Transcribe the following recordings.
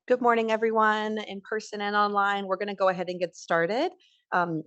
Good morning, everyone, in person and online. We're going to go ahead and get started. Um,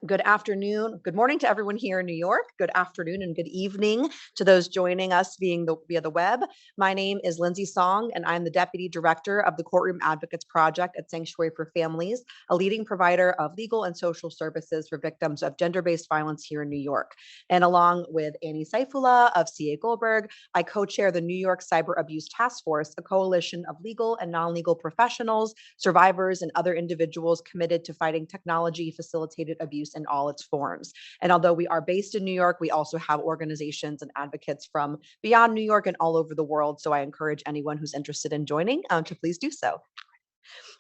Good afternoon. Good morning to everyone here in New York. Good afternoon and good evening to those joining us via the web. My name is Lindsay Song, and I'm the Deputy Director of the Courtroom Advocates Project at Sanctuary for Families, a leading provider of legal and social services for victims of gender-based violence here in New York. And along with Annie Saifullah of CA Goldberg, I co-chair the New York Cyber Abuse Task Force, a coalition of legal and non-legal professionals, survivors, and other individuals committed to fighting technology-facilitated abuse in all its forms. And although we are based in New York, we also have organizations and advocates from beyond New York and all over the world. So I encourage anyone who's interested in joining to please do so.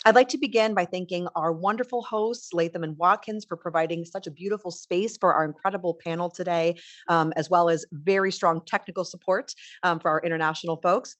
I'd like to begin by thanking our wonderful hosts, Latham and Watkins, for providing such a beautiful space for our incredible panel today, as well as very strong technical support for our international folks.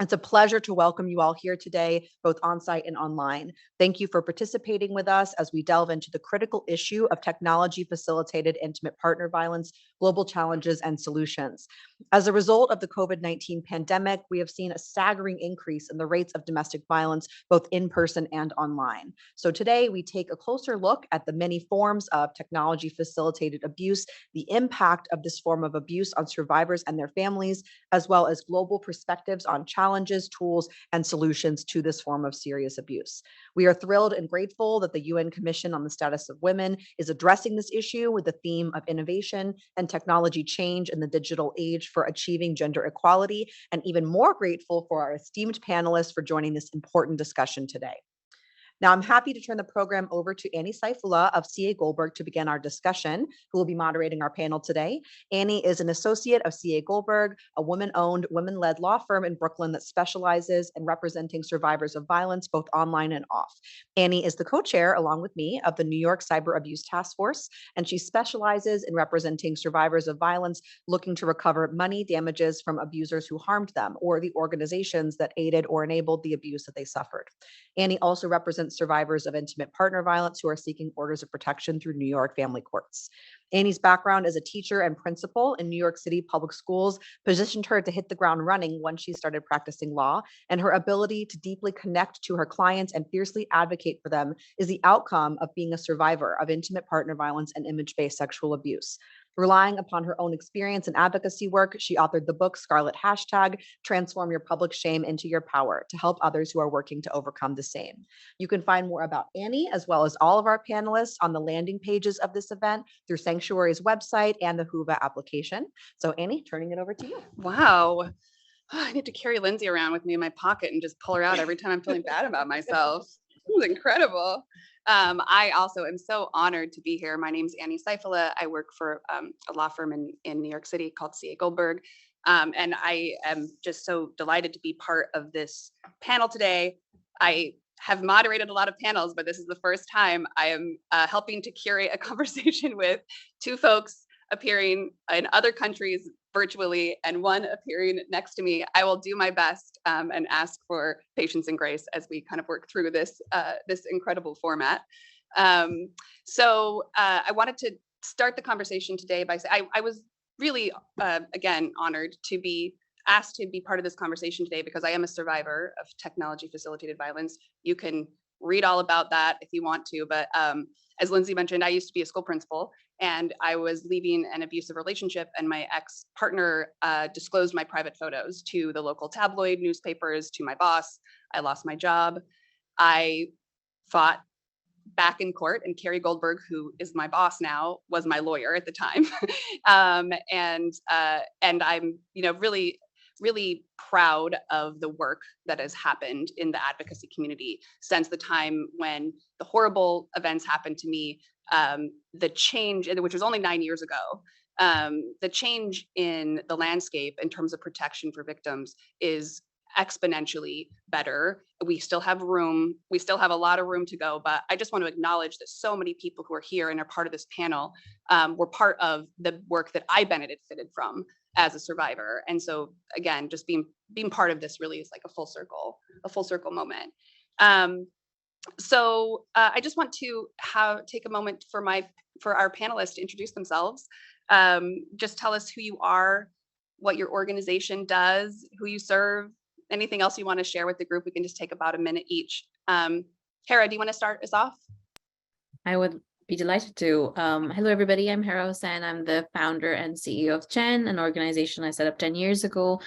It's a pleasure to welcome you all here today, both on-site and online. Thank you for participating with us as we delve into the critical issue of technology-facilitated intimate partner violence, global challenges, and solutions. As a result of the COVID-19 pandemic, we have seen a staggering increase in the rates of domestic violence, both in person and online. So today, we take a closer look at the many forms of technology-facilitated abuse, the impact of this form of abuse on survivors and their families, as well as global perspectives on challenges, tools, and solutions to this form of serious abuse. We are thrilled and grateful that the UN Commission on the Status of Women is addressing this issue with the theme of innovation and technology change in the digital age for achieving gender equality, and even more grateful for our esteemed panelists for joining this important discussion today. Now, I'm happy to turn the program over to Annie Saifullah of CA Goldberg to begin our discussion, who will be moderating our panel today. Annie is an associate of CA Goldberg, a woman-owned, women-led law firm in Brooklyn that specializes in representing survivors of violence, both online and off. Annie is the co-chair, along with me, of the New York Cyber Abuse Task Force, and she specializes in representing survivors of violence looking to recover money damages from abusers who harmed them or the organizations that aided or enabled the abuse that they suffered. Annie also represents survivors of intimate partner violence who are seeking orders of protection through New York family courts. Annie's background as a teacher and principal in New York City public schools positioned her to hit the ground running once she started practicing law, and her ability to deeply connect to her clients and fiercely advocate for them is the outcome of being a survivor of intimate partner violence and image-based sexual abuse. Relying upon her own experience and advocacy work, she authored the book Scarlet Hashtag, Transform Your Public Shame into Your Power, to help others who are working to overcome the same. You can find more about Annie, as well as all of our panelists, on the landing pages of this event through Sanctuary's website and the Whova application. So Annie, turning it over to you. Wow. I need to carry Lindsay around with me in my pocket and just pull her out every time I'm feeling bad about myself. This was incredible. I also am so honored to be here. My name's Annie Saifullah. I work for a law firm in New York City called CA Goldberg. And I am just so delighted to be part of this panel today. I have moderated a lot of panels, but this is the first time I am helping to curate a conversation with two folks appearing in other countries virtually and one appearing next to me. I will do my best and ask for patience and grace as we kind of work through this incredible format. I wanted to start the conversation today by saying I was really, again, honored to be asked to be part of this conversation today because I am a survivor of technology facilitated violence. You can read all about that if you want to, but as Lindsay mentioned, I used to be a school principal and I was leaving an abusive relationship, and my ex-partner disclosed my private photos to the local tabloid newspapers, to my boss. I lost my job. I fought back in court, and Carrie Goldberg, who is my boss now, was my lawyer at the time. And I'm, really proud of the work that has happened in the advocacy community since the time when the horrible events happened to me. The change, which was only 9 years ago, the change in the landscape in terms of protection for victims is exponentially better. We still have room. We still have a lot of room to go, but I just want to acknowledge that so many people who are here and are part of this panel were part of the work that I benefited from as a survivor. And so again, just being part of this really is like a full circle moment. I just want to take a moment for our panelists to introduce themselves. Just tell us who you are, what your organization does, who you serve, anything else you want to share with the group, we can just take about a minute each. Hera, do you want to start us off? I would be delighted to. Hello, everybody. I'm Hera Hossain. I'm the founder and CEO of Chen, an organization I set up 10 years ago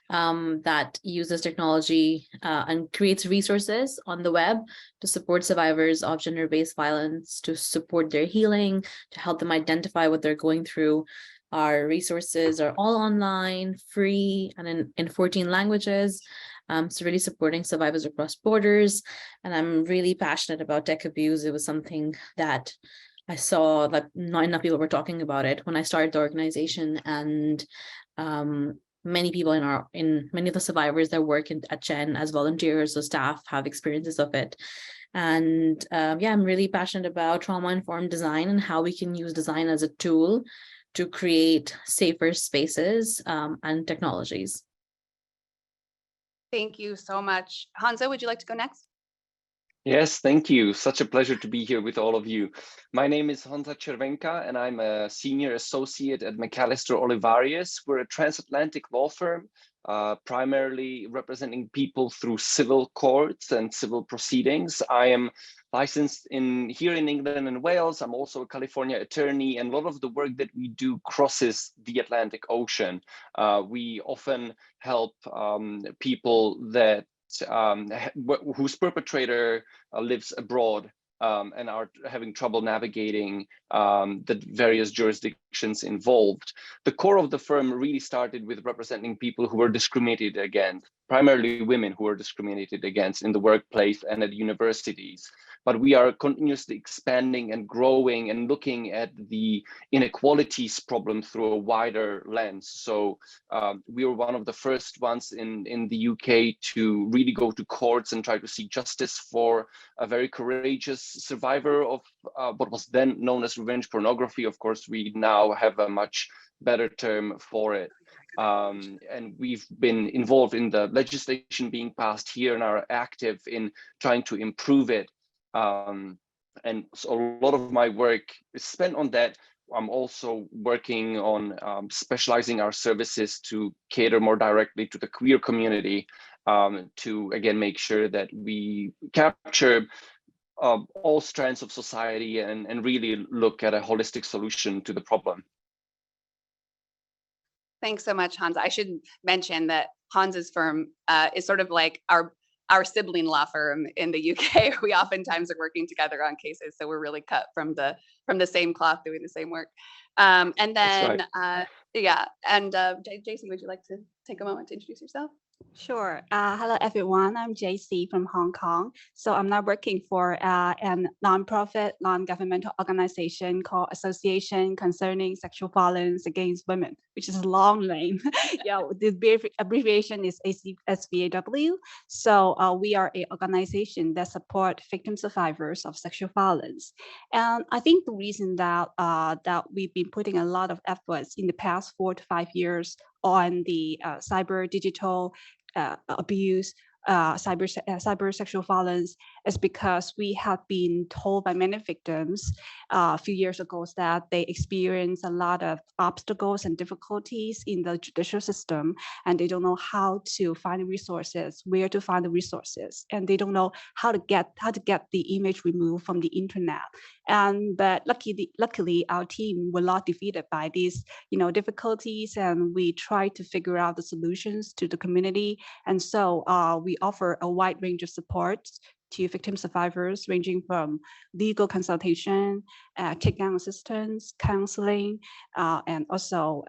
that uses technology and creates resources on the web to support survivors of gender-based violence, to support their healing, to help them identify what they're going through. Our resources are all online, free, and in 14 languages. So really supporting survivors across borders. And I'm really passionate about tech abuse. It was something that I saw that not enough people were talking about it when I started the organization. And many people in many of the survivors that work at Chen as volunteers or staff have experiences of it. And yeah, I'm really passionate about trauma-informed design and how we can use design as a tool to create safer spaces and technologies. Thank you so much. Hansa, would you like to go next? Yes, thank you. Such a pleasure to be here with all of you. My name is Hansa Červenka, and I'm a senior associate at McAllister Olivarius. We're a transatlantic law firm, primarily representing people through civil courts and civil proceedings. I am licensed here in England and Wales. I'm also a California attorney, and a lot of the work that we do crosses the Atlantic Ocean. We often help people that whose perpetrator lives abroad and are having trouble navigating the various jurisdictions involved. The core of the firm really started with representing people who were discriminated against, primarily women who were discriminated against in the workplace and at universities. But we are continuously expanding and growing and looking at the inequalities problem through a wider lens. So we were one of the first ones in the UK to really go to courts and try to seek justice for a very courageous survivor of what was then known as revenge pornography. Of course, we now have a much better term for it. And we've been involved in the legislation being passed here and are active in trying to improve it. And so a lot of my work is spent on that. I'm also working on specializing our services to cater more directly to the queer community, to again make sure that we capture all strands of society and really look at a holistic solution to the problem. Thanks so much, Hansa. I should mention that Hansa's firm is sort of like our sibling law firm in the UK. We oftentimes are working together on cases, so we're really cut from the same cloth, doing the same work. And then, right. Yeah, and JC, would you like to take a moment to introduce yourself? Sure. Hello, everyone. I'm JC from Hong Kong. So I'm now working for a nonprofit, non-governmental organization called Association Concerning Sexual Violence Against Women, which is a long name. Yeah, the abbreviation is SVAW. So we are an organization that support victim survivors of sexual violence. And I think the reason that that we've been putting a lot of efforts in the past 4 to 5 years on the cyber digital abuse, cyber sexual violence is because we have been told by many victims a few years ago that they experience a lot of obstacles and difficulties in the judicial system, and they don't know how to find the resources, where to find the resources, and they don't know how to get the image removed from the internet. But luckily, our team were not defeated by these, difficulties, and we try to figure out the solutions to the community. And so we offer a wide range of support to victim survivors, ranging from legal consultation, takedown assistance, counseling, and also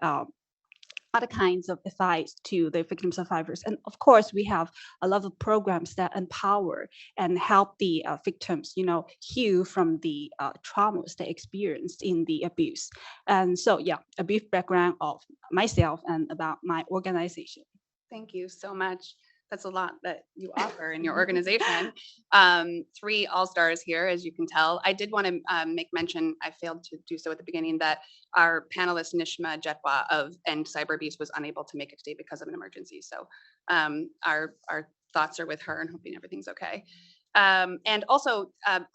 other kinds of advice to the victim survivors. And of course, we have a lot of programs that empower and help the victims, heal from the traumas they experienced in the abuse. And so, yeah, a brief background of myself and about my organization. Thank you so much. That's a lot that you offer in your organization. 3 all-stars here, as you can tell. I did want to make mention, I failed to do so at the beginning, that our panelist Nishma Jetwa of End Cyber Abuse was unable to make it today because of an emergency. So our thoughts are with her and hoping everything's okay. And also,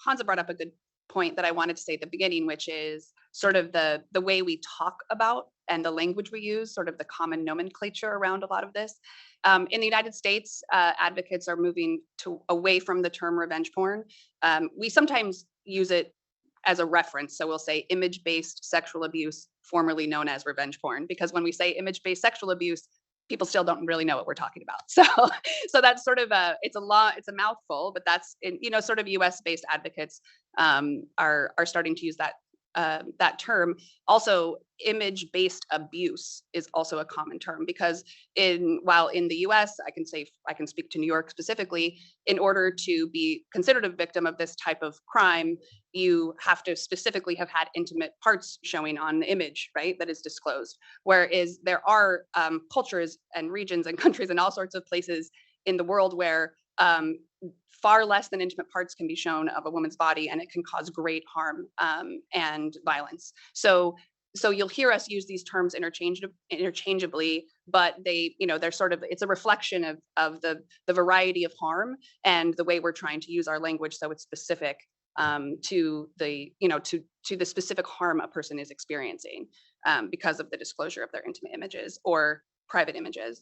Hansa brought up a good point that I wanted to say at the beginning, which is sort of the way we talk about and the language we use, sort of the common nomenclature around a lot of this. In the United States, advocates are moving away from the term revenge porn. We sometimes use it as a reference. So we'll say image-based sexual abuse, formerly known as revenge porn, because when we say image-based sexual abuse, people still don't really know what we're talking about. So that's sort of it's a mouthful, but that's sort of US-based advocates are starting to use that term. Also, image-based abuse is also a common term, because while in the US, I can speak to New York specifically, in order to be considered a victim of this type of crime, you have to specifically have had intimate parts showing on the image, right, that is disclosed. Whereas there are cultures and regions and countries and all sorts of places in the world where far less than intimate parts can be shown of a woman's body, and it can cause great harm and violence. So you'll hear us use these terms interchangeably, but they're sort of, it's a reflection of the variety of harm and the way we're trying to use our language so it's specific to the specific harm a person is experiencing because of the disclosure of their intimate images or private images.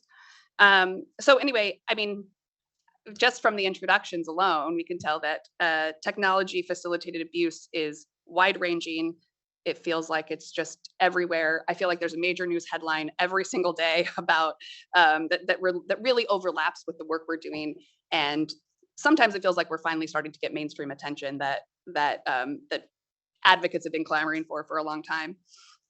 So anyway, I mean, just from the introductions alone, we can tell that technology facilitated abuse is wide ranging. It feels like it's just everywhere. I feel like there's a major news headline every single day about that really overlaps with the work we're doing. And sometimes it feels like we're finally starting to get mainstream attention that advocates have been clamoring for a long time.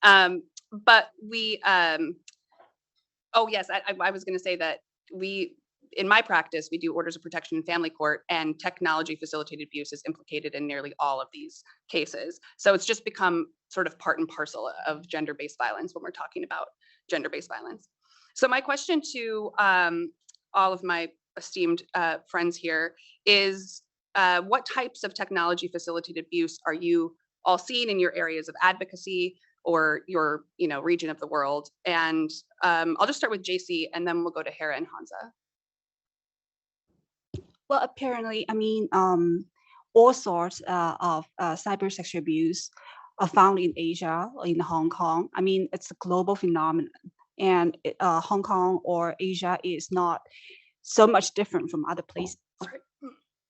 But we, oh yes, I was going to say that in my practice, we do orders of protection in family court, and technology facilitated abuse is implicated in nearly all of these cases. So it's just become sort of part and parcel of gender-based violence when we're talking about gender-based violence. So my question to all of my esteemed friends here is, what types of technology facilitated abuse are you all seeing in your areas of advocacy or your region of the world? And I'll just start with JC, and then we'll go to Hera and Hansa. Well, apparently, I mean, all sorts of cyber sexual abuse are found in Asia, in Hong Kong. I mean, it's a global phenomenon, and Hong Kong or Asia is not so much different from other places.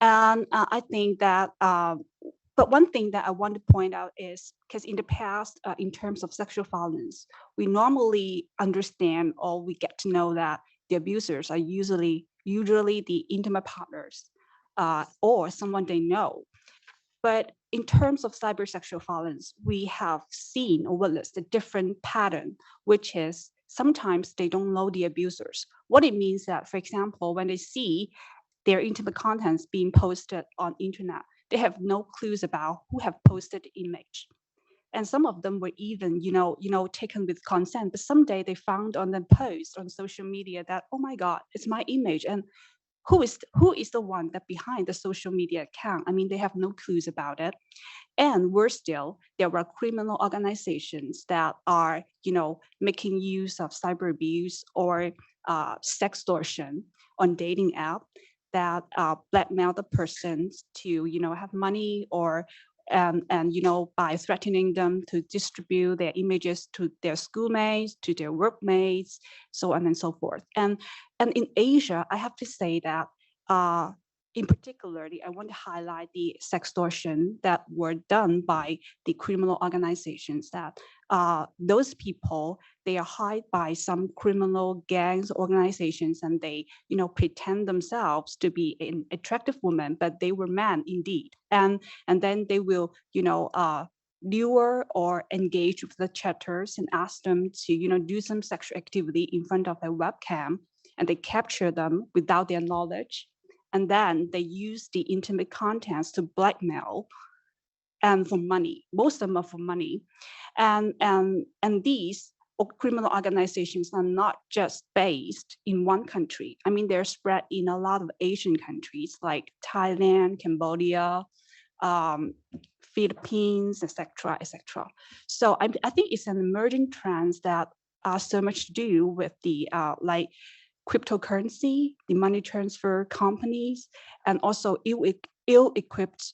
And I think that, but one thing that I want to point out is, because in the past, in terms of sexual violence, we normally understand, or we get to know that the abusers are usually the intimate partners or someone they know. But in terms of cybersexual violence, we have seen or witnessed a different pattern, which is sometimes they don't know the abusers. What it means that, for example, when they see their intimate contents being posted on internet, they have no clues about who have posted the image. And some of them were even, taken with consent. But someday they found on the post on social media that, oh my God, it's my image. And who is the one that behind the social media account? I mean, they have no clues about it. And worse still, there were criminal organizations that are, making use of cyber abuse or sextortion on dating app that blackmail the persons to, have money or and by threatening them to distribute their images to their schoolmates, to their workmates, so on and so forth. And in Asia, I have to say that in particularly, I want to highlight the sextortion that were done by the criminal organizations, that those people, they are hired by some criminal gangs organizations, and they, pretend themselves to be an attractive woman, but they were men indeed. And then they will, lure or engage with the chatters and ask them to, do some sexual activity in front of their webcam, and they capture them without their knowledge. And then they use the intimate contents to blackmail and for money. Most of them are for money. And these criminal organizations are not just based in one country. I mean, they're spread in a lot of Asian countries like Thailand, Cambodia, Philippines, etc., etc. So I think it's an emerging trend that are so much to do with the cryptocurrency, the money transfer companies, and also ill-equipped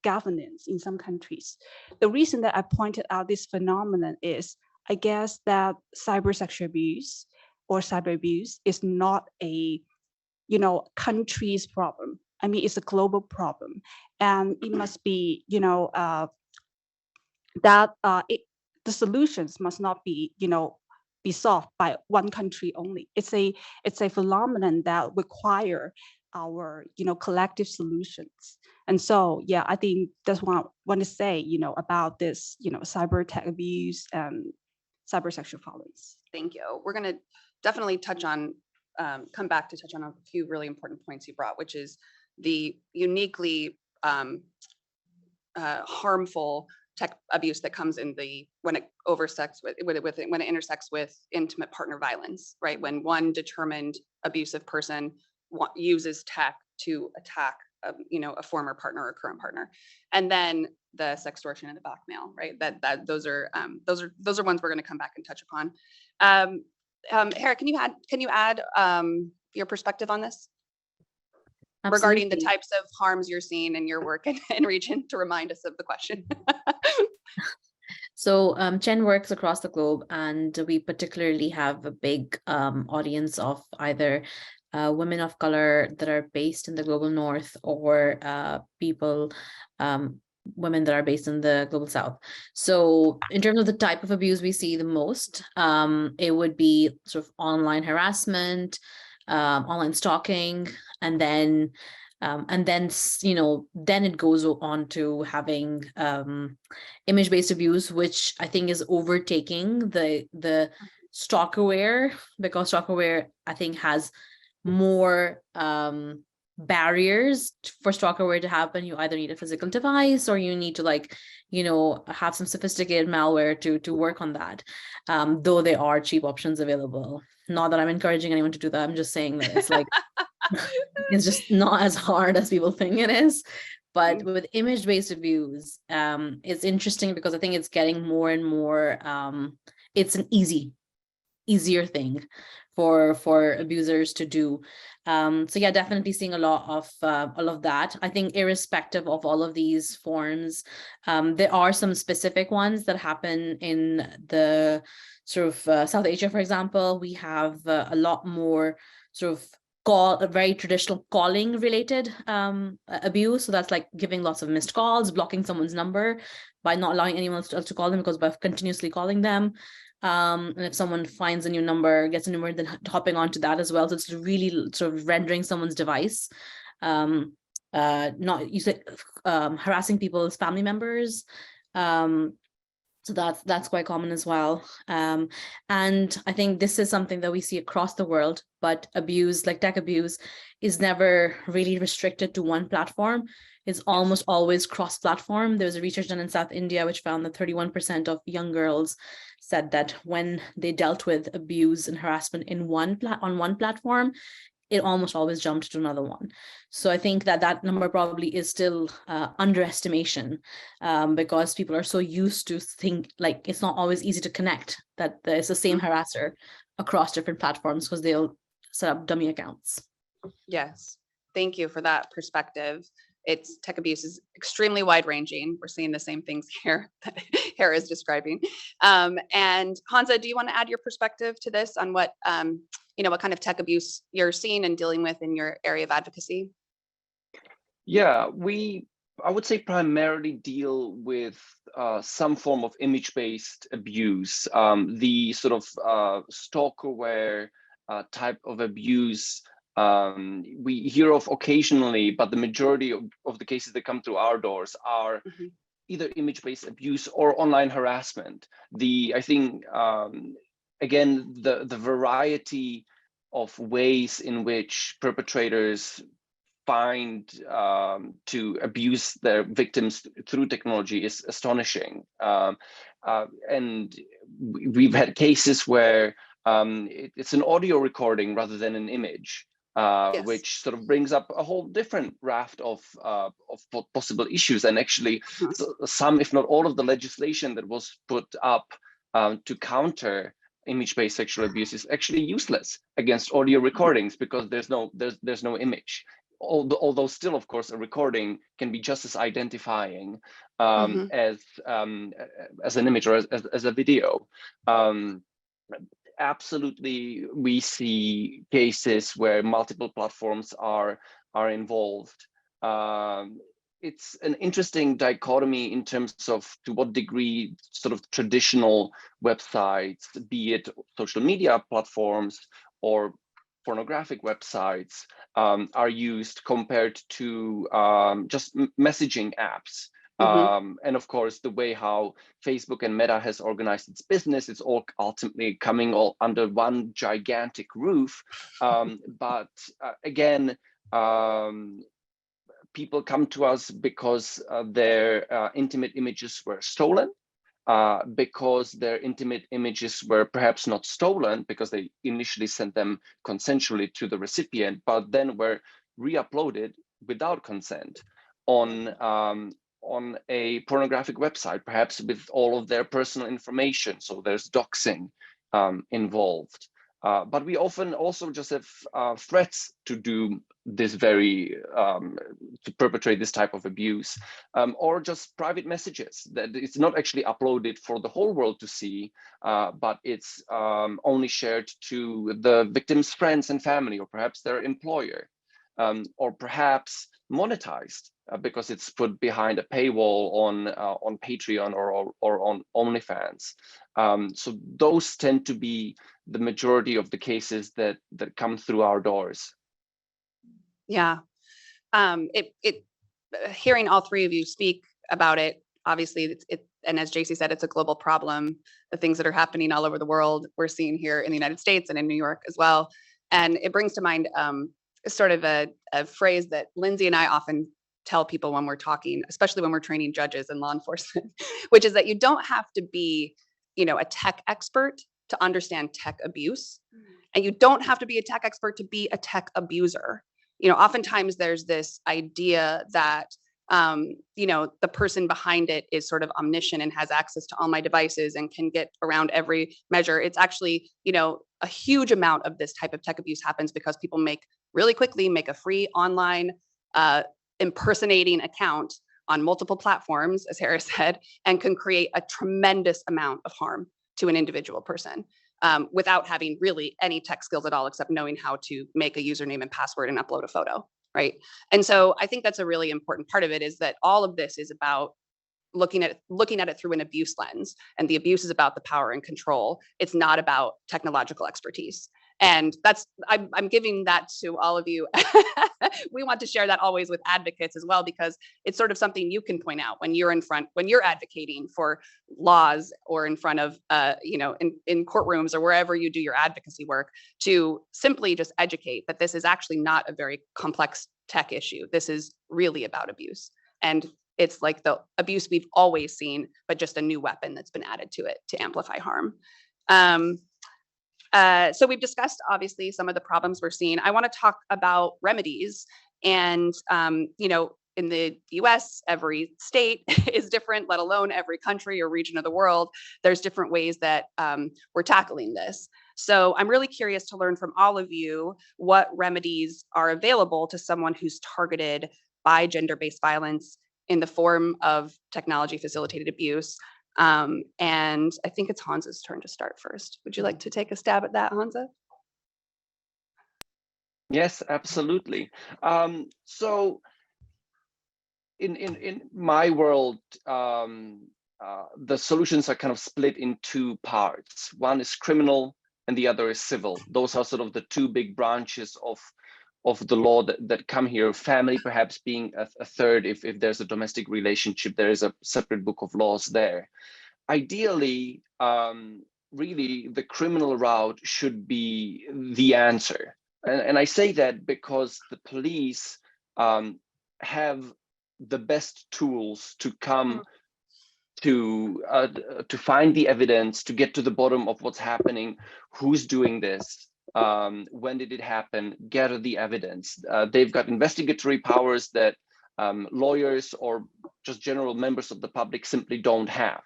governance in some countries. The reason that I pointed out this phenomenon is, I guess that cybersexual abuse or cyber abuse is not a country's problem. I mean, it's a global problem, and it must be the solutions must not be be solved by one country only. It's a phenomenon that require our collective solutions. And so yeah, I think that's what I want to say about this cyber tech abuse and cyber sexual violence. Thank you. We're going to definitely come back to touch on a few really important points you brought, which is the uniquely harmful tech abuse that comes in when it intersects with intimate partner violence, right? When one determined abusive person uses tech to attack a former partner or current partner, and then the sextortion and the blackmail, right? Those are ones we're going to come back and touch upon. Hera, can you add your perspective on this? Regarding the Absolutely. types of harms you're seeing in your work in region, to remind us of the question. So Chen works across the globe, and we particularly have a big audience of either women of color that are based in the global north, or women that are based in the global south. So in terms of the type of abuse we see the most, it would be sort of online harassment, online stalking, and then then it goes on to having image-based abuse, which I think is overtaking the stalkerware, because stalkerware I think has more barriers for stalkerware to happen. You either need a physical device, or you need to have some sophisticated malware to work on that, though there are cheap options available. Not that I'm encouraging anyone to do that. I'm just saying that it's like it's just not as hard as people think it is. But with image-based abuse, it's interesting because I think it's getting more and more, it's an easier thing for abusers to do. So yeah, definitely seeing a lot of that. I think irrespective of all of these forms, there are some specific ones that happen in the sort of South Asia, for example. We have a lot more sort of very traditional calling related abuse. So that's like giving lots of missed calls, blocking someone's number by not allowing anyone else to call them, because by continuously calling them. And if someone finds a new number, gets a number, then hopping onto that as well. So it's really sort of rendering someone's device, harassing people's family members. So that's quite common as well. And I think this is something that we see across the world, but abuse, like tech abuse, is never really restricted to one platform. It's almost always cross-platform. There was a research done in South India which found that 31% of young girls said that when they dealt with abuse and harassment on one platform, it almost always jumped to another one. So I think that number probably is still underestimation, because people are so used to think like it's not always easy to connect that it's the same harasser across different platforms, because they'll set up dummy accounts. Yes, thank you for that perspective. Tech abuse is extremely wide ranging. We're seeing the same things here that Hera is describing. And Hansa, do you want to add your perspective to this on what what kind of tech abuse you're seeing and dealing with in your area of advocacy? Yeah, I would say primarily deal with some form of image-based abuse. The sort of stalkerware type of abuse we hear of occasionally, but the majority of the cases that come through our doors are either image-based abuse or online harassment. I think again, the variety of ways in which perpetrators find to abuse their victims through technology is astonishing. And we've had cases where it's an audio recording rather than an image, yes, which sort of brings up a whole different raft of possible issues. And actually, some, if not all, of the legislation that was put up to counter image-based sexual abuse is actually useless against audio recordings, because there's no image. although still, of course, a recording can be just as identifying Mhm. as an image or as a video. Absolutely, we see cases where multiple platforms are involved. It's an interesting dichotomy in terms of to what degree sort of traditional websites, be it social media platforms or pornographic websites, are used compared to just messaging apps. Mhm. And of course, the way how Facebook and Meta has organized its business, it's all ultimately coming all under one gigantic roof. But again, people come to us because their intimate images were stolen, because their intimate images were perhaps not stolen because they initially sent them consensually to the recipient, but then were re-uploaded without consent on a pornographic website, perhaps with all of their personal information. So there's doxing involved. But we often also just have threats to do this to perpetrate this type of abuse, or just private messages that it's not actually uploaded for the whole world to see, but it's only shared to the victim's friends and family, or perhaps their employer, or perhaps monetized because it's put behind a paywall on Patreon or on OnlyFans. So those tend to be the majority of the cases that come through our doors. Yeah. Hearing all three of you speak about it, obviously and as JC said, it's a global problem. The things that are happening all over the world, we're seeing here in the United States and in New York as well. And it brings to mind sort of a phrase that Lindsay and I often tell people when we're talking, especially when we're training judges and law enforcement, which is that you don't have to be, a tech expert to understand tech abuse. And you don't have to be a tech expert to be a tech abuser. Oftentimes there's this idea that, the person behind it is sort of omniscient and has access to all my devices and can get around every measure. It's actually, a huge amount of this type of tech abuse happens because people really quickly make a free online impersonating account on multiple platforms, as Harris said, and can create a tremendous amount of harm to an individual person. Without having really any tech skills at all, except knowing how to make a username and password and upload a photo, right? And so I think that's a really important part of it, is that all of this is about looking at it through an abuse lens, and the abuse is about the power and control. It's not about technological expertise. And I'm giving that to all of you. We want to share that always with advocates as well, because it's sort of something you can point out when you're advocating for laws, or in front of, in courtrooms or wherever you do your advocacy work, to simply just educate that this is actually not a very complex tech issue. This is really about abuse. And it's like the abuse we've always seen, but just a new weapon that's been added to it to amplify harm. So we've discussed, obviously, some of the problems we're seeing. I want to talk about remedies. And, in the US, every state is different, let alone every country or region of the world. There's different ways that we're tackling this. So I'm really curious to learn from all of you what remedies are available to someone who's targeted by gender-based violence in the form of technology-facilitated abuse. And I think it's Hansa's turn to start first. Would you like to take a stab at that, Hansa? Yes, absolutely. So in my world, the solutions are kind of split in two parts. One is criminal and the other is civil. Those are sort of the two big branches of the law that come here. Family perhaps being a third. If there's a domestic relationship, there is a separate book of laws there. Ideally, really, the criminal route should be the answer. And I say that because the police have the best tools to come to find the evidence, to get to the bottom of what's happening, who's doing this, when did it happen, gather the evidence. They've got investigatory powers that lawyers or just general members of the public simply don't have.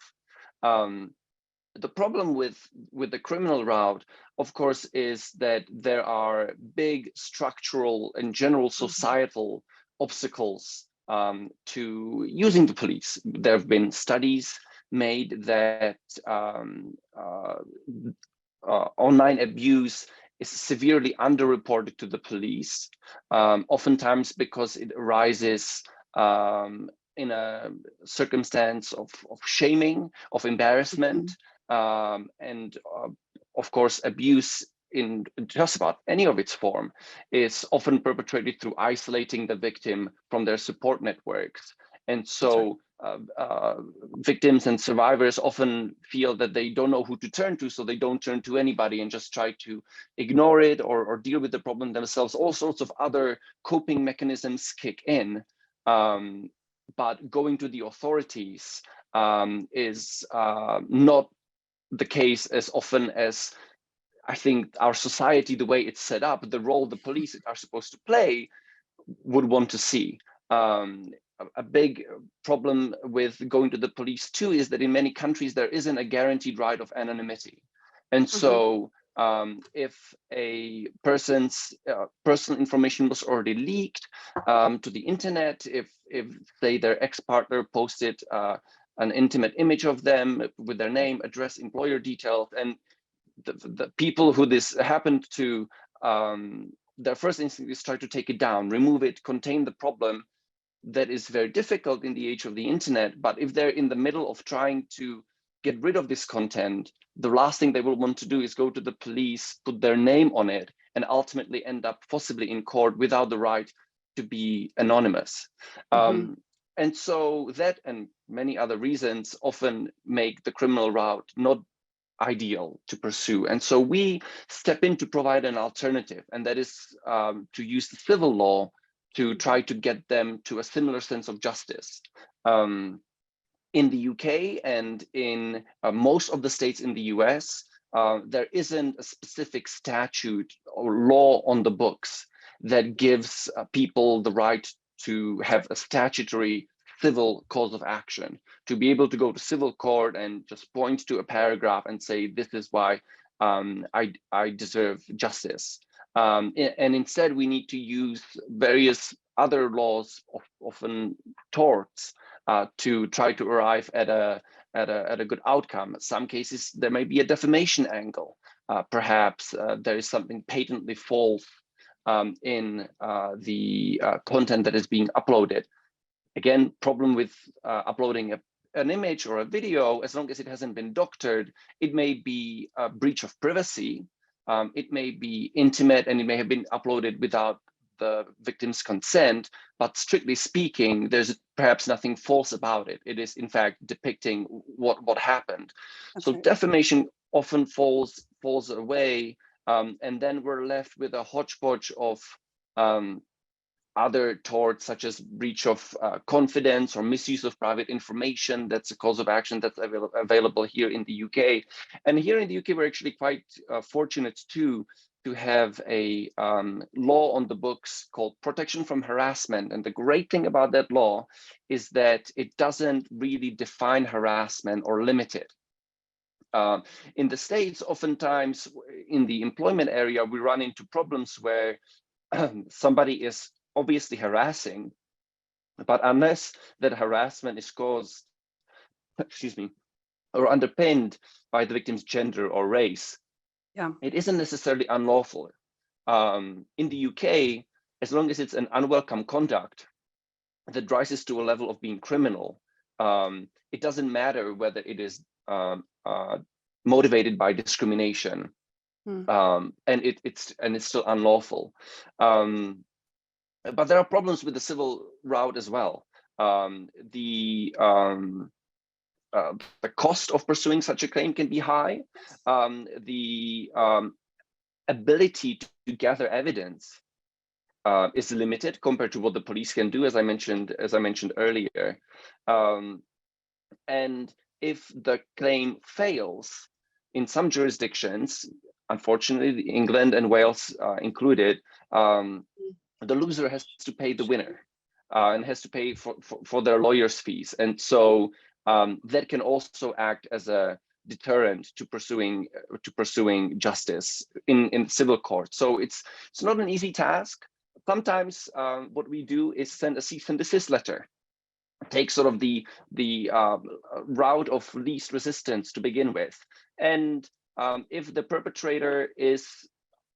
The problem with the criminal route, of course, is that there are big structural and general societal obstacles to using the police. There have been studies made that online abuse is severely underreported to the police, oftentimes because it arises in a circumstance of shaming, of embarrassment, and of course, abuse in just about any of its form is often perpetrated through isolating the victim from their support networks. And so victims and survivors often feel that they don't know who to turn to, so they don't turn to anybody and just try to ignore it or deal with the problem themselves. All sorts of other coping mechanisms kick in. But going to the authorities is not the case as often as I think our society, the way it's set up, the role the police are supposed to play, would want to see. A big problem with going to the police too is that in many countries there isn't a guaranteed right of anonymity. And so if a person's personal information was already leaked to the internet, if say their ex-partner posted an intimate image of them with their name, address, employer details, and the people who this happened to, their first instinct is try to take it down, remove it, contain the problem. That is very difficult in the age of the internet. But if they're in the middle of trying to get rid of this content, the last thing they will want to do is go to the police, put their name on it, and ultimately end up possibly in court without the right to be anonymous. And so that and many other reasons often make the criminal route not ideal to pursue. And so we step in to provide an alternative, and that is to use the civil law to try to get them to a similar sense of justice. In the UK and in most of the states in the US, there isn't a specific statute or law on the books that gives people the right to have a statutory civil cause of action, to be able to go to civil court and just point to a paragraph and say, this is why I deserve justice. And instead, we need to use various other laws, often torts, to try to arrive at a good outcome. In some cases, there may be a defamation angle. Perhaps there is something patently false in the content that is being uploaded. Again, problem with uploading an image or a video, as long as it hasn't been doctored, it may be a breach of privacy. It may be intimate and it may have been uploaded without the victim's consent, but strictly speaking, there's perhaps nothing false about it. It is in fact depicting what happened. That's so right. Defamation often falls away, and then we're left with a hodgepodge of other torts, such as breach of confidence or misuse of private information. That's a cause of action that's available here in the UK. And here in the UK, we're actually quite fortunate too to have a law on the books called Protection from Harassment. And the great thing about that law is that it doesn't really define harassment or limit it. In the States, oftentimes in the employment area, we run into problems where somebody is obviously harassing, but unless that harassment is caused, or underpinned by the victim's gender or race, it isn't necessarily unlawful. In the UK, as long as it's an unwelcome conduct that rises to a level of being criminal, it doesn't matter whether it is motivated by discrimination, and it's still unlawful. But there are problems with the civil route as well. The cost of pursuing such a claim can be high. The ability to gather evidence is limited compared to what the police can do, as I mentioned earlier. And if the claim fails, in some jurisdictions, unfortunately, England and Wales included, the loser has to pay the winner and has to pay for their lawyer's fees. And so that can also act as a deterrent to pursuing justice in civil court. So it's not an easy task. Sometimes what we do is send a cease and desist letter, take sort of the route of least resistance to begin with, and if the perpetrator is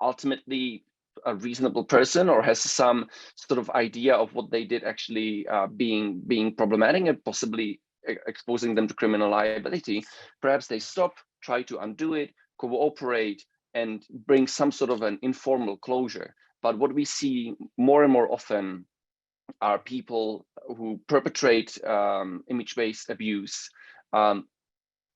ultimately a reasonable person or has some sort of idea of what they did actually being problematic and possibly exposing them to criminal liability, perhaps they stop, try to undo it, cooperate, and bring some sort of an informal closure. But what we see more and more often are people who perpetrate image-based abuse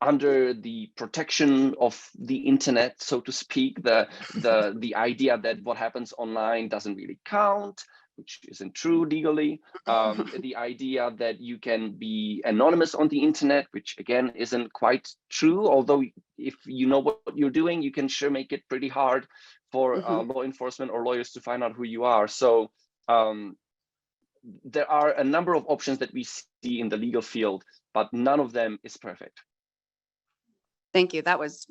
under the protection of the internet, so to speak, the idea that what happens online doesn't really count, which isn't true legally. The idea that you can be anonymous on the internet, which again isn't quite true, although if you know what you're doing, you can sure make it pretty hard for law enforcement or lawyers to find out who you are. So there are a number of options that we see in the legal field, but none of them is perfect. Thank you. That was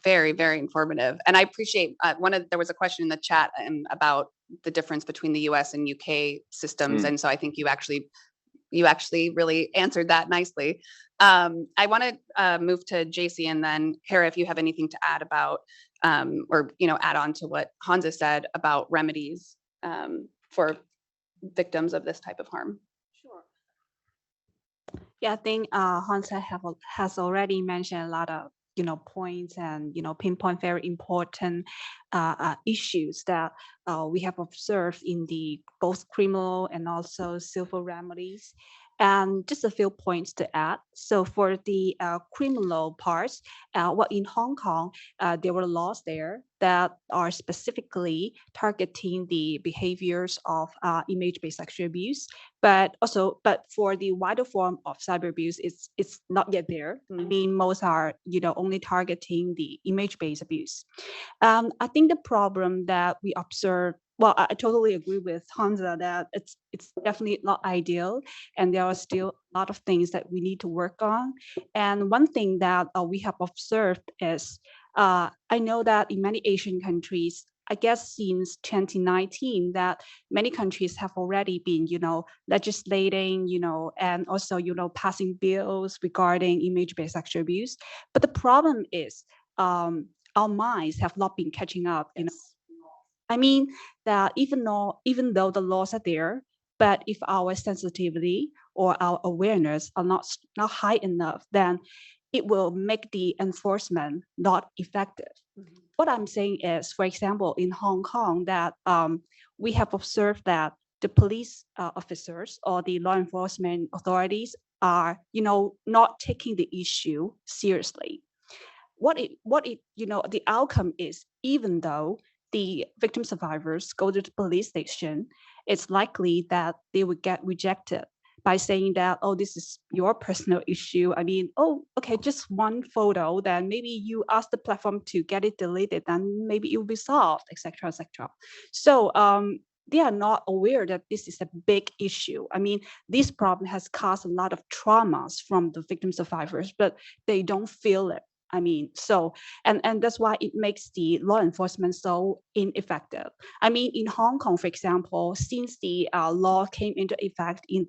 very, very informative. And I appreciate there was a question in the chat about the difference between the US and UK systems. And so I think you actually really answered that nicely. I want to move to JC, and then Hera, if you have anything to add about or add on to what Hansa said about remedies for victims of this type of harm. Sure. Yeah, I think Hansa has already mentioned a lot of points and pinpoint very important issues that we have observed in the both criminal and also civil remedies. And just a few points to add. So for the criminal parts, in Hong Kong, there were laws there that are specifically targeting the behaviors of image-based sexual abuse. But for the wider form of cyber abuse, it's not yet there. I mean, most are only targeting the image-based abuse. I think the problem that we observe. Well, I totally agree with Hansa that it's definitely not ideal, and there are still a lot of things that we need to work on. And one thing that we have observed is, I know that in many Asian countries, I guess since 2019, that many countries have already been, legislating, and also, passing bills regarding image-based sexual abuse. But the problem is, our minds have not been catching up. I mean that even though the laws are there, but if our sensitivity or our awareness are not high enough, then it will make the enforcement not effective. What I'm saying is, for example, in Hong Kong, that we have observed that the police officers or the law enforcement authorities are, not taking the issue seriously. The outcome is, even though the victim survivors go to the police station, it's likely that they would get rejected by saying that, oh, this is your personal issue. I mean, oh, okay, just one photo, then maybe you ask the platform to get it deleted, then maybe it will be solved, etc., etc. So they are not aware that this is a big issue. I mean, this problem has caused a lot of traumas from the victim survivors, but they don't feel it. I mean, so, and that's why it makes the law enforcement so ineffective. I mean, in Hong Kong, for example, since the law came into effect in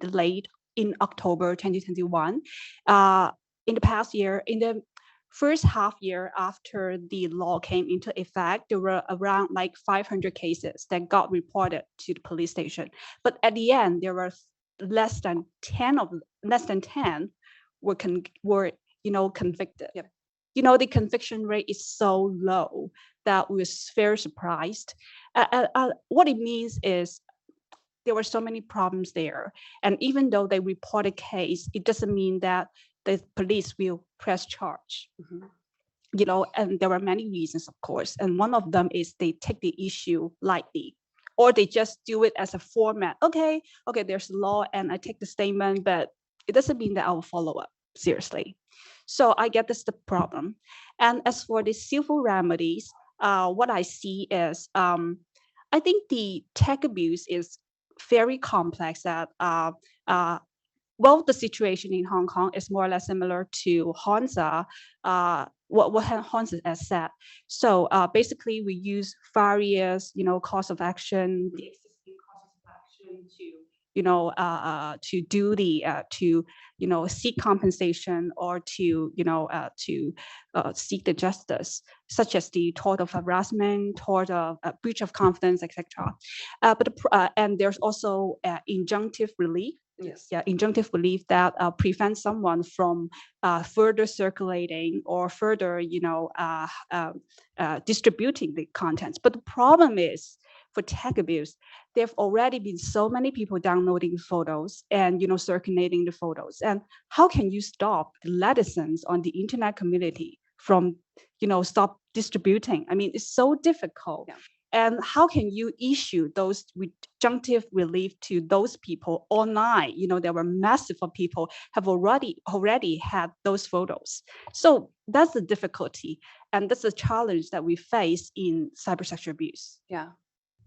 October 2021, in the past year, in the first half year after the law came into effect, there were around like 500 cases that got reported to the police station. But at the end, there were less than 10 were convicted. Yep. The conviction rate is so low that we were very surprised. What it means is there were so many problems there. And even though they report a case, it doesn't mean that the police will press charge. And there are many reasons, of course. And one of them is they take the issue lightly, or they just do it as a format. Okay, there's a law and I take the statement, but it doesn't mean that I will follow up seriously. So I get this the problem. And as for the civil remedies, what I see is, I think the tech abuse is very complex that well, the situation in Hong Kong is more or less similar to Hansa, what Hansa has said. So basically, we use various, course of action, the existing courses of action to do the seek compensation or to seek the justice, such as the tort of harassment, tort of breach of confidence, etc. And there's also injunctive relief. Yes. Yeah, injunctive relief that prevents someone from further circulating or further, distributing the contents. But the problem is, for tech abuse, there have already been so many people downloading photos and circulating the photos. And how can you stop the netizens on the internet community from stop distributing? I mean, it's so difficult. Yeah. And how can you issue those injunctive relief to those people online? There were massive of people have already had those photos. So that's the difficulty, and that's the challenge that we face in cybersexual abuse. Yeah,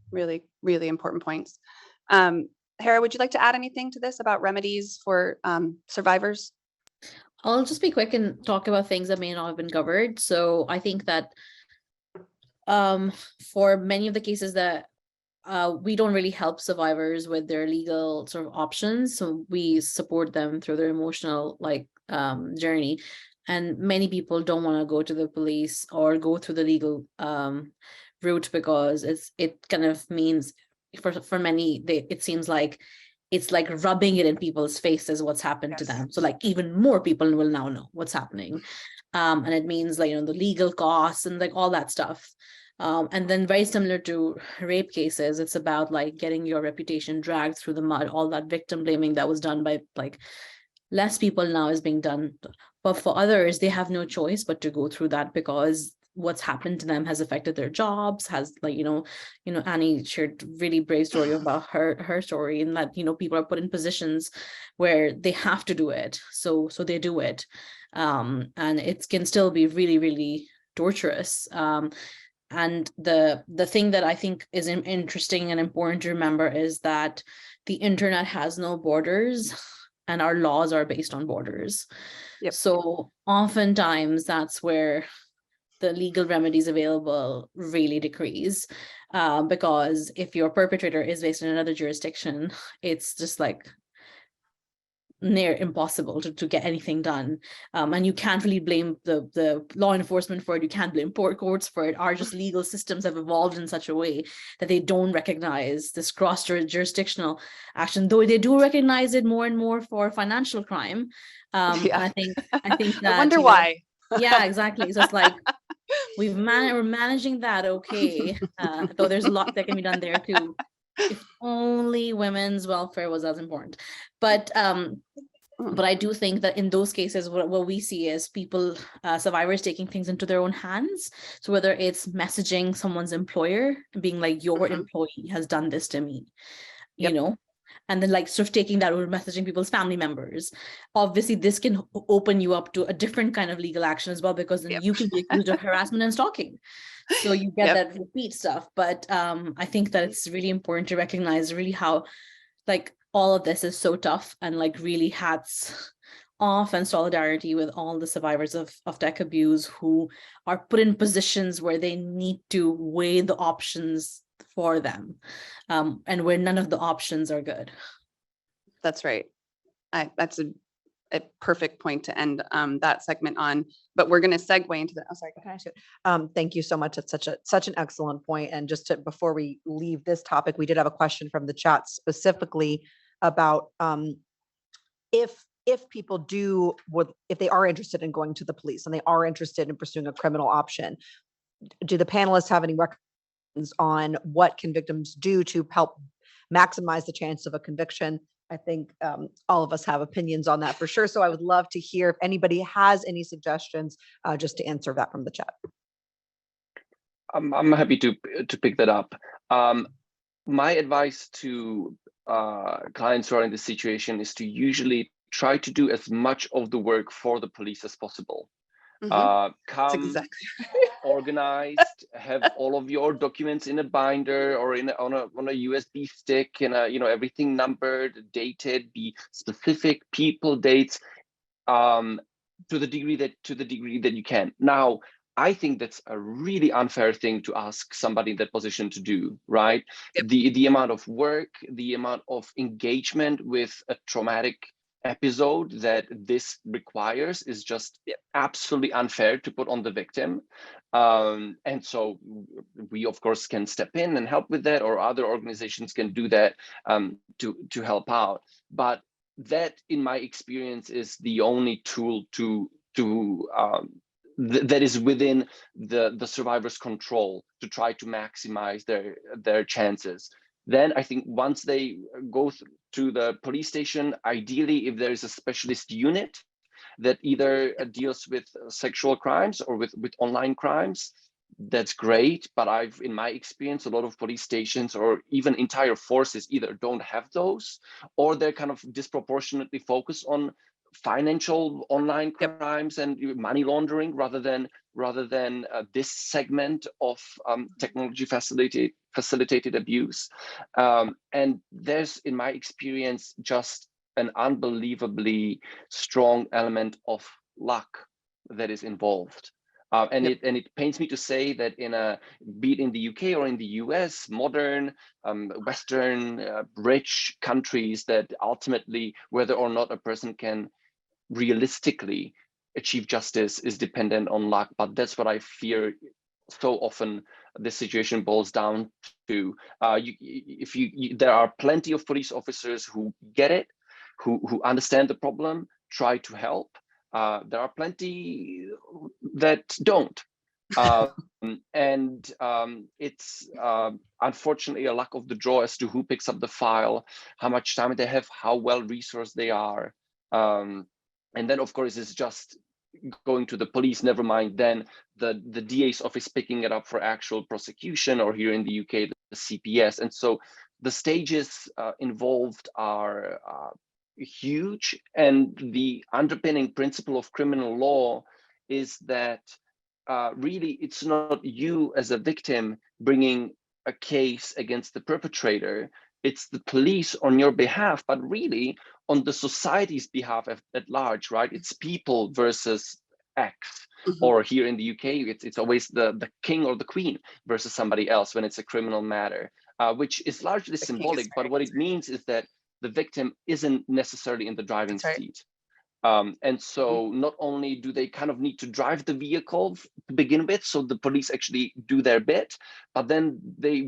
really, really important points. Hera, would you like to add anything to this about remedies for survivors? I'll just be quick and talk about things that may not have been covered. So I think that for many of the cases that we don't really help survivors with their legal sort of options. So we support them through their emotional journey. And many people don't want to go to the police or go through the legal route because it kind of means for many, it seems like it's like rubbing it in people's faces what's happened to them. So like even more people will now know what's happening. And it means like, the legal costs and like all that stuff. And then very similar to rape cases, it's about like getting your reputation dragged through the mud, all that victim blaming that was done by like less people now is being done. But for others, they have no choice but to go through that because what's happened to them has affected their jobs, has like, Annie shared really brave story about her story, and that, people are put in positions where they have to do it. So they do it. And it can still be really, really torturous. And the thing that I think is interesting and important to remember is that the internet has no borders and our laws are based on borders. Yep. So oftentimes that's where the legal remedies available really decrease, because if your perpetrator is based in another jurisdiction, it's just like near impossible to get anything done. And you can't really blame the law enforcement for it. You can't blame courts for it. Our just legal systems have evolved in such a way that they don't recognize this jurisdictional action, though they do recognize it more and more for financial crime. Yeah. I think that I wonder why. yeah, exactly. So it's like we're managing that okay, though there's a lot that can be done there too. If only women's welfare was as important. But I do think that in those cases, what we see is people, survivors taking things into their own hands. So whether it's messaging someone's employer, being like, your employee has done this to me, and then like sort of taking that over, messaging people's family members. Obviously, this can open you up to a different kind of legal action as well, because then you can be accused of harassment and stalking. So you get that repeat stuff. But I think that it's really important to recognize really how like all of this is so tough, and like really hats off and solidarity with all the survivors of tech abuse who are put in positions where they need to weigh the options for them, and where none of the options are good. That's right. That's a perfect point to end that segment on, but we're going to segue into the, oh, sorry. Thank you so much. That's such an excellent point. And just before we leave this topic, we did have a question from the chat specifically about if people if they are interested in going to the police and they are interested in pursuing a criminal option, do the panelists have any recommendations on what can victims do to help maximize the chance of a conviction? I think all of us have opinions on that for sure. So I would love to hear if anybody has any suggestions, just to answer that from the chat. I'm happy to pick that up. My advice to clients who are in this situation is to usually try to do as much of the work for the police as possible. Come exactly organized, have all of your documents in a binder or on a USB stick, and everything numbered, dated, be specific, people, dates, to the degree that you can. Now, I think that's a really unfair thing to ask somebody in that position to do, right? Yep. The amount of work, the amount of engagement with a traumatic episode that this requires is just absolutely unfair to put on the victim. And so we, of course, can step in and help with that, or other organizations can do that to help out. But that, in my experience, is the only tool that is within the survivor's control to try to maximize their chances. Then I think once they go to the police station, ideally, if there is a specialist unit that either deals with sexual crimes or with online crimes, that's great. But in my experience, a lot of police stations or even entire forces either don't have those, or they're kind of disproportionately focused on financial online crimes and money laundering rather than this segment of technology facilitated abuse. And there's, in my experience, just an unbelievably strong element of luck that is involved. And it pains me to say that be it in the UK or in the US, modern, Western, rich countries, that ultimately whether or not a person can realistically achieve justice is dependent on luck. But that's what I fear so often this situation boils down to. There are plenty of police officers who get it, who understand the problem, try to help. There are plenty that don't. And it's unfortunately a luck of the draw as to who picks up the file, how much time they have, how well resourced they are. And then, of course, it's just going to the police, never mind then the DA's office picking it up for actual prosecution, or here in the UK, the CPS. And so the stages involved are huge. And the underpinning principle of criminal law is that really it's not you as a victim bringing a case against the perpetrator. It's the police on your behalf, but really on the society's behalf at large, right? It's people versus X. Mm-hmm. Or here in the UK, it's always the king or the queen versus somebody else when it's a criminal matter, which is largely symbolic. But what it means is that the victim isn't necessarily in the driving seat. And so not only do they kind of need to drive the vehicle to begin with, so the police actually do their bit, but then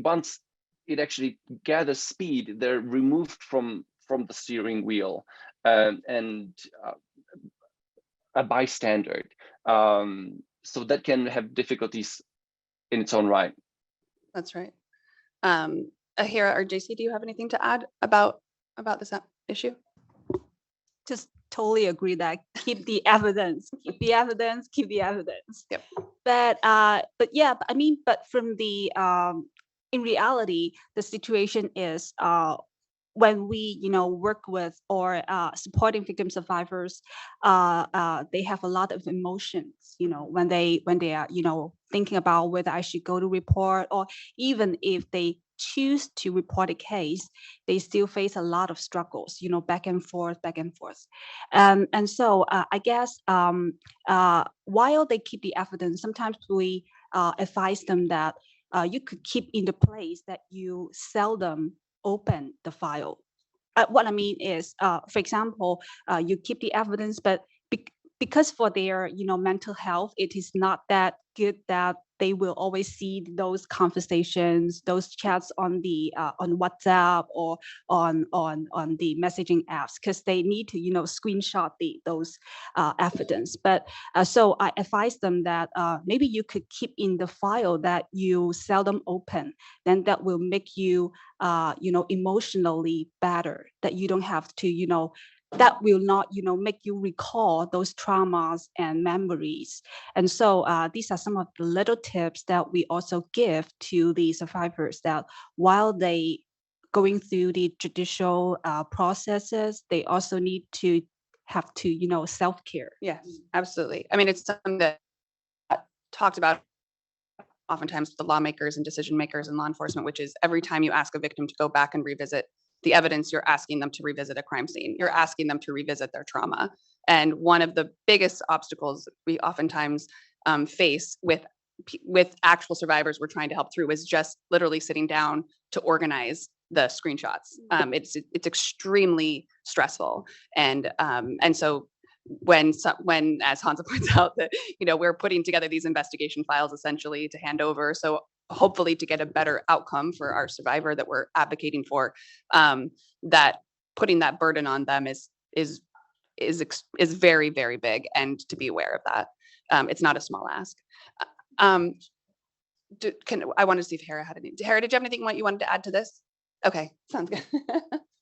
once it actually gathers speed, they're removed from the steering wheel and a bystander. So that can have difficulties in its own right. That's right. Ahira or JC, do you have anything to add about this issue? Just totally agree that keep the evidence, keep the evidence. Yep. But yeah, I mean, but from the in reality, the situation is when we work with or supporting victim survivors, they have a lot of emotions, when they are thinking about whether I should go to report, or even if they choose to report a case, they still face a lot of struggles, back and forth. And so I guess while they keep the evidence, sometimes we advise them that you could keep in the place that you seldom open the file. What I mean is, for example, you keep the evidence, but because for their mental health, it is not that good that they will always see those conversations, those chats on the on WhatsApp or on the messaging apps, because they need to screenshot those evidence. But so I advise them that maybe you could keep in the file that you seldom open. Then that will make you emotionally better. That you don't have to that will not make you recall those traumas and memories. And so these are some of the little tips that we also give to the survivors, that while they going through the judicial processes, they also need to have to self-care. Yes, absolutely. I mean, it's something that talked about oftentimes the lawmakers and decision makers and law enforcement, which is every time you ask a victim to go back and revisit the evidence, you're asking them to revisit a crime scene. You're asking them to revisit their trauma. And one of the biggest obstacles we oftentimes face with actual survivors we're trying to help through is just literally sitting down to organize the screenshots. It's extremely stressful, and so when, as Hansa points out, that we're putting together these investigation files essentially to hand over, so hopefully to get a better outcome for our survivor that we're advocating for, that putting that burden on them is very, very big, and to be aware of that. It's not a small ask. I wanted to see if Hera had any. Hera, did you have anything you wanted to add to this? Okay, sounds good.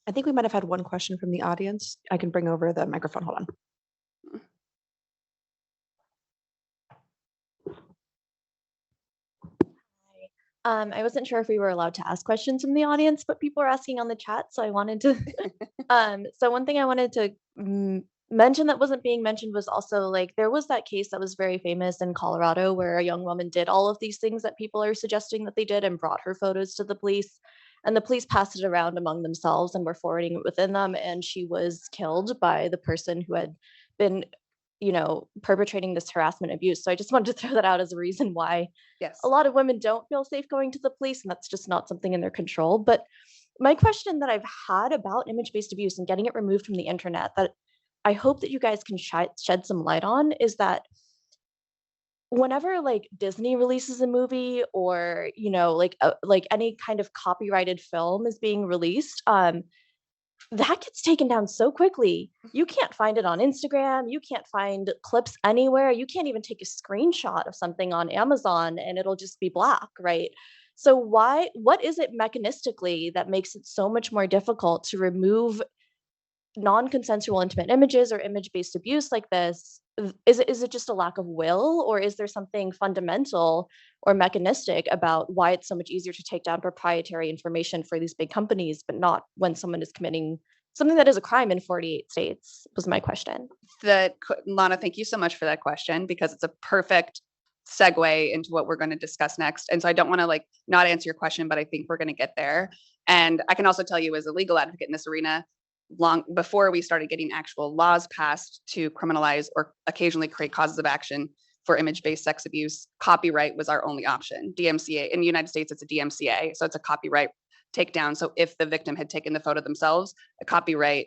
I think we might have had one question from the audience. I can bring over the microphone. Hold on. I wasn't sure if we were allowed to ask questions from the audience, but people are asking on the chat, so I wanted to. So one thing I wanted to mention that wasn't being mentioned was also, like, there was that case that was very famous in Colorado where a young woman did all of these things that people are suggesting that they did and brought her photos to the police, and the police passed it around among themselves and were forwarding it within them, and she was killed by the person who had been perpetrating this harassment abuse. So I just wanted to throw that out as a reason why Yes. a lot of women don't feel safe going to the police, and that's just not something in their control. But my question that I've had about image-based abuse and getting it removed from the internet that I hope that you guys can shed some light on is that whenever like Disney releases a movie or like any kind of copyrighted film is being released, that gets taken down so quickly. You can't find it on Instagram. You can't find clips anywhere. You can't even take a screenshot of something on Amazon and it'll just be black, right? So what is it mechanistically that makes it so much more difficult to remove non-consensual intimate images or image-based abuse like this? Is it just a lack of will, or is there something fundamental or mechanistic about why it's so much easier to take down proprietary information for these big companies, but not when someone is committing something that is a crime in 48 states? Was my question. Lana, thank you so much for that question, because it's a perfect segue into what we're going to discuss next. And so I don't want to not answer your question, but I think we're going to get there. And I can also tell you, as a legal advocate in this arena, long before we started getting actual laws passed to criminalize or occasionally create causes of action for image-based sex abuse, copyright was our only option. DMCA in the United States, it's a DMCA, so it's a copyright takedown. So if the victim had taken the photo themselves, a copyright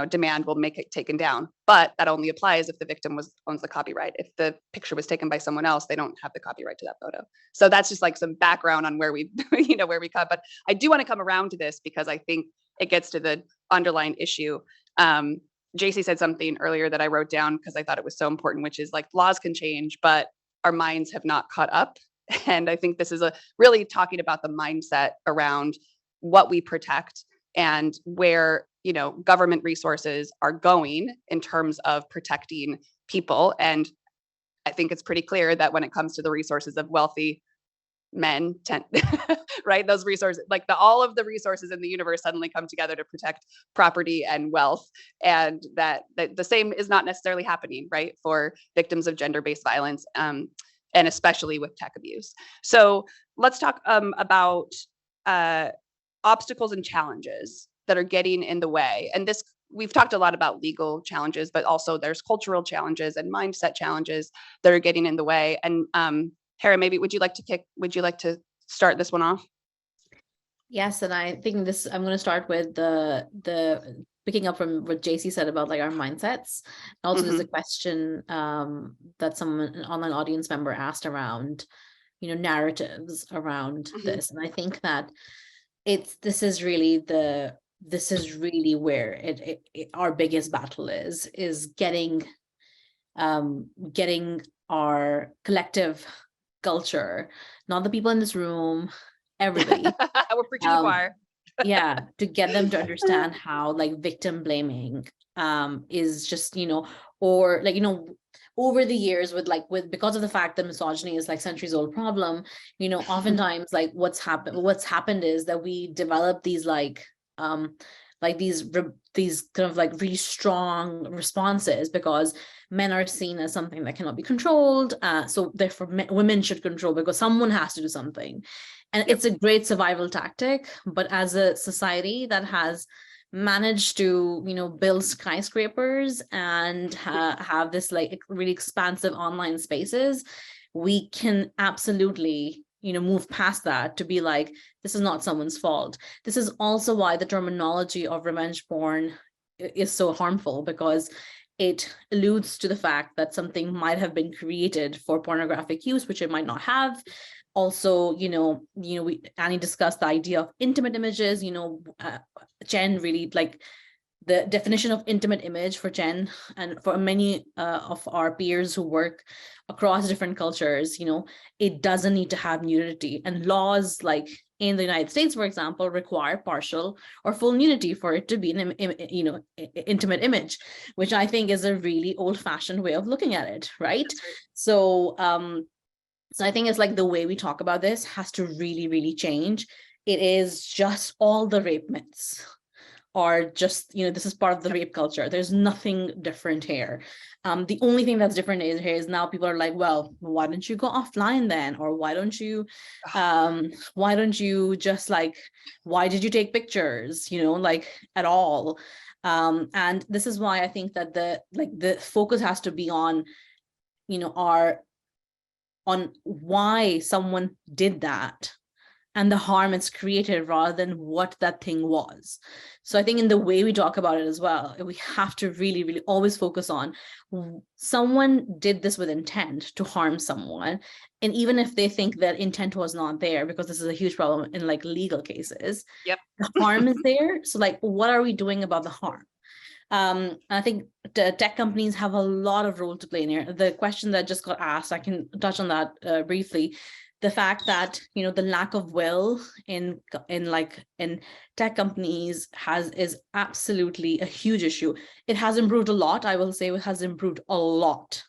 demand will make it taken down. But that only applies if the victim owns the copyright. If the picture was taken by someone else, they don't have the copyright to that photo. So that's just some background on where we where we cut. But I do want to come around to this because I think it gets to the underlying issue. JC said something earlier that I wrote down because I thought it was so important, which is laws can change, but our minds have not caught up. And I think this is really talking about the mindset around what we protect and where government resources are going in terms of protecting people. And I think it's pretty clear that when it comes to the resources of wealthy men, right? Those resources, all of the resources in the universe suddenly come together to protect property and wealth. And that the same is not necessarily happening, right, for victims of gender-based violence, and especially with tech abuse. So let's talk about obstacles and challenges that are getting in the way. And this, we've talked a lot about legal challenges, but also there's cultural challenges and mindset challenges that are getting in the way. And Hera, maybe would you like to start this one off? Yes, and I think I'm going to start with the picking up from what JC said about our mindsets. Also, there's a question that an online audience member asked around, narratives around this, and I think that this is really where our biggest battle is getting our collective culture, not the people in this room, everybody. We're preaching to the choir. Yeah, to get them to understand how victim blaming is just or over the years with because of the fact that misogyny is centuries old problem, oftentimes what's happened is that we develop these like these kind of like really strong responses, because men are seen as something that cannot be controlled. So therefore women should control because someone has to do something. And it's a great survival tactic. But as a society that has managed to, build skyscrapers and have this like really expansive online spaces, we can absolutely, move past that to be like, this is not someone's fault. This is also why the terminology of revenge porn is so harmful, because it alludes to the fact that something might have been created for pornographic use, which it might not have. Also, Annie discussed the idea of intimate images. Jen really like the definition of intimate image for Jen and for many of our peers who work across different cultures. It doesn't need to have nudity, and laws like in the United States, for example, require partial or full nudity for it to be an intimate image, which I think is a really old-fashioned way of looking at it, right? So I think it's like the way we talk about this has to really, really change. It is just all the rape myths are just, this is part of the rape culture. There's nothing different here. The only thing that's different is now people are like, well, why don't you go offline then? Or why don't you just like, why did you take pictures, like at all? And this is why I think that the focus has to be on, on why someone did that and the harm it's created rather than what that thing was. So I think in the way we talk about it as well, we have to really, really always focus on someone did this with intent to harm someone. And even if they think that intent was not there, because this is a huge problem in like legal cases, the harm is there. So like, what are we doing about the harm? I think the tech companies have a lot of role to play in here. The question that just got asked, I can touch on that briefly. The fact that, the lack of will in tech companies is absolutely a huge issue. It has improved a lot. I will say it has improved a lot.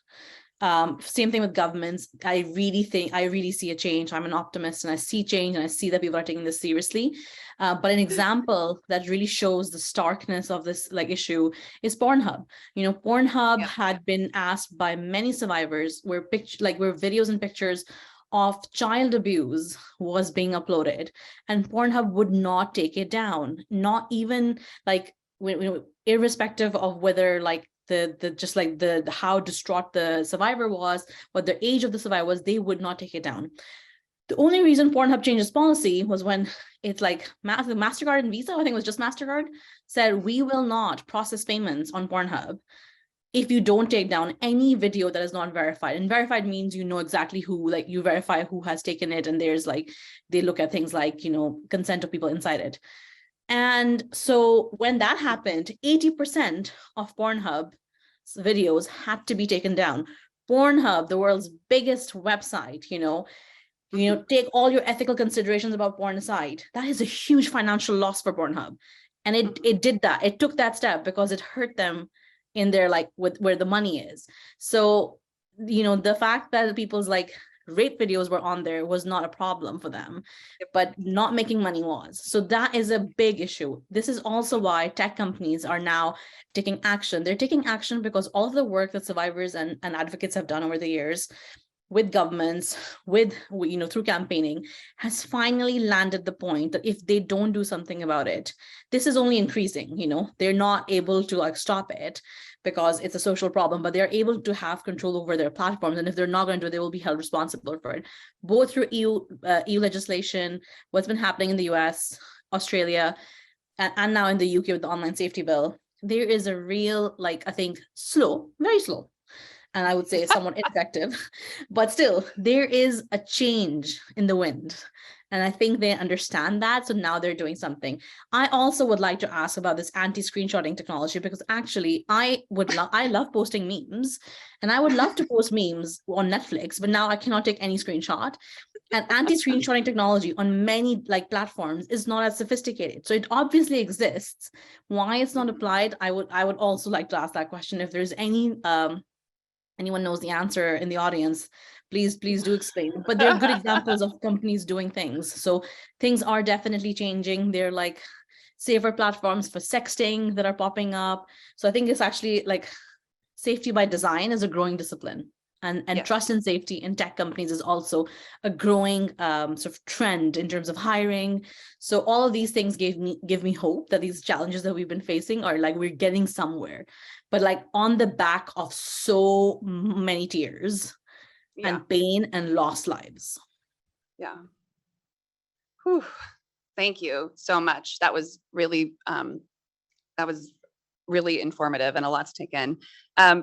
Same thing with governments. I really see a change. I'm an optimist and I see change and I see that people are taking this seriously. But an example that really shows the starkness of this like issue is Pornhub. Pornhub had been asked by many survivors where videos and pictures of child abuse was being uploaded, and Pornhub would not take it down. Not even like irrespective of whether like the how distraught the survivor was, what the age of the survivor was, they would not take it down. The only reason Pornhub changed its policy was when it's like MasterCard and Visa, I think it was just MasterCard, said we will not process payments on Pornhub if you don't take down any video that is not verified. And verified means exactly who, like you verify who has taken it, and there's like they look at things like consent of people inside it. And so when that happened, 80% of Pornhub videos had to be taken down. Pornhub, the world's biggest website, take all your ethical considerations about porn aside, that is a huge financial loss for Pornhub. And it did that. It took that step because it hurt them in their where the money is. So, the fact that people's rape videos were on there was not a problem for them, but not making money was. So that is a big issue. This is also why tech companies are now taking action. They're taking action because all of the work that survivors and advocates have done over the years with governments, through campaigning, has finally landed the point that if they don't do something about it, this is only increasing. They're not able to stop it because it's a social problem, but they're able to have control over their platforms. And if they're not going to, they will be held responsible for it, both through EU legislation, what's been happening in the US, Australia, and now in the UK with the online safety bill. There is a real, I think, very slow, and I would say somewhat ineffective, but still there is a change in the wind. And I think they understand that. So now they're doing something. I also would like to ask about this anti-screenshotting technology, because actually I love posting memes, and I would love to post memes on Netflix, but now I cannot take any screenshot. And anti-screenshotting technology on many platforms is not as sophisticated. So it obviously exists. Why it's not applied? I would also like to ask that question. If there's anyone knows the answer in the audience, please do explain. But there are good examples of companies doing things. So things are definitely changing. They're safer platforms for sexting that are popping up. So I think it's actually like safety by design is a growing discipline. And Yeah. trust and safety in tech companies is also a growing sort of trend in terms of hiring. So all of these things give me hope that these challenges that we've been facing are like we're getting somewhere, but like on the back of so many tears and pain and lost lives. Yeah. Whew. Thank you so much. That was really informative and a lot to take in.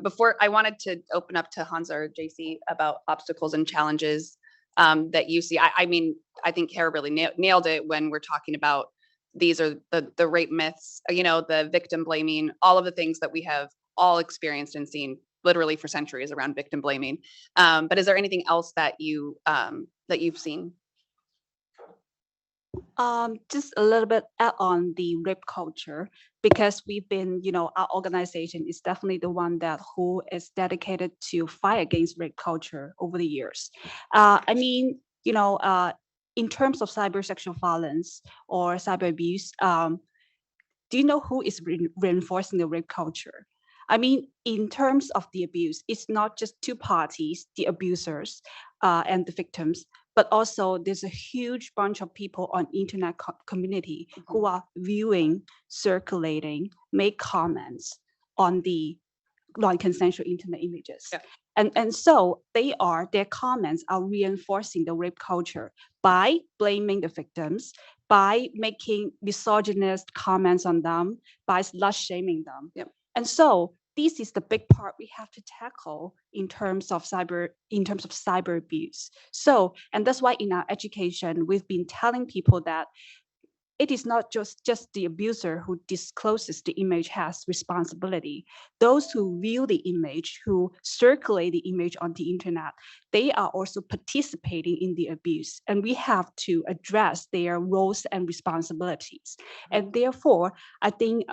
Before I wanted to open up to Hans or JC about obstacles and challenges that you see. I mean, I think Kara really nailed it when we're talking about these are the rape myths, you know, the victim blaming, all of the things that we have all experienced and seen literally for centuries around victim blaming. But is there anything else that you've seen? Just a little bit add on the rape culture, because we've been, our organization is definitely the one who is dedicated to fight against rape culture over the years. I mean, in terms of cyber sexual violence or cyber abuse, do you know who is reinforcing the rape culture? I mean, in terms of the abuse, it's not just two parties, the abusers and the victims, but also there's a huge bunch of people on internet community who are viewing, circulating, make comments on the non-consensual internet images. Yeah. And so their comments are reinforcing the rape culture by blaming the victims, by making misogynist comments on them, by slut shaming them. Yep. And so this is the big part we have to tackle in terms of cyber abuse. So, and that's why in our education, we've been telling people that it is not just the abuser who discloses the image has responsibility. Those who view the image, who circulate the image on the internet, they are also participating in the abuse. And we have to address their roles and responsibilities. And therefore, I think,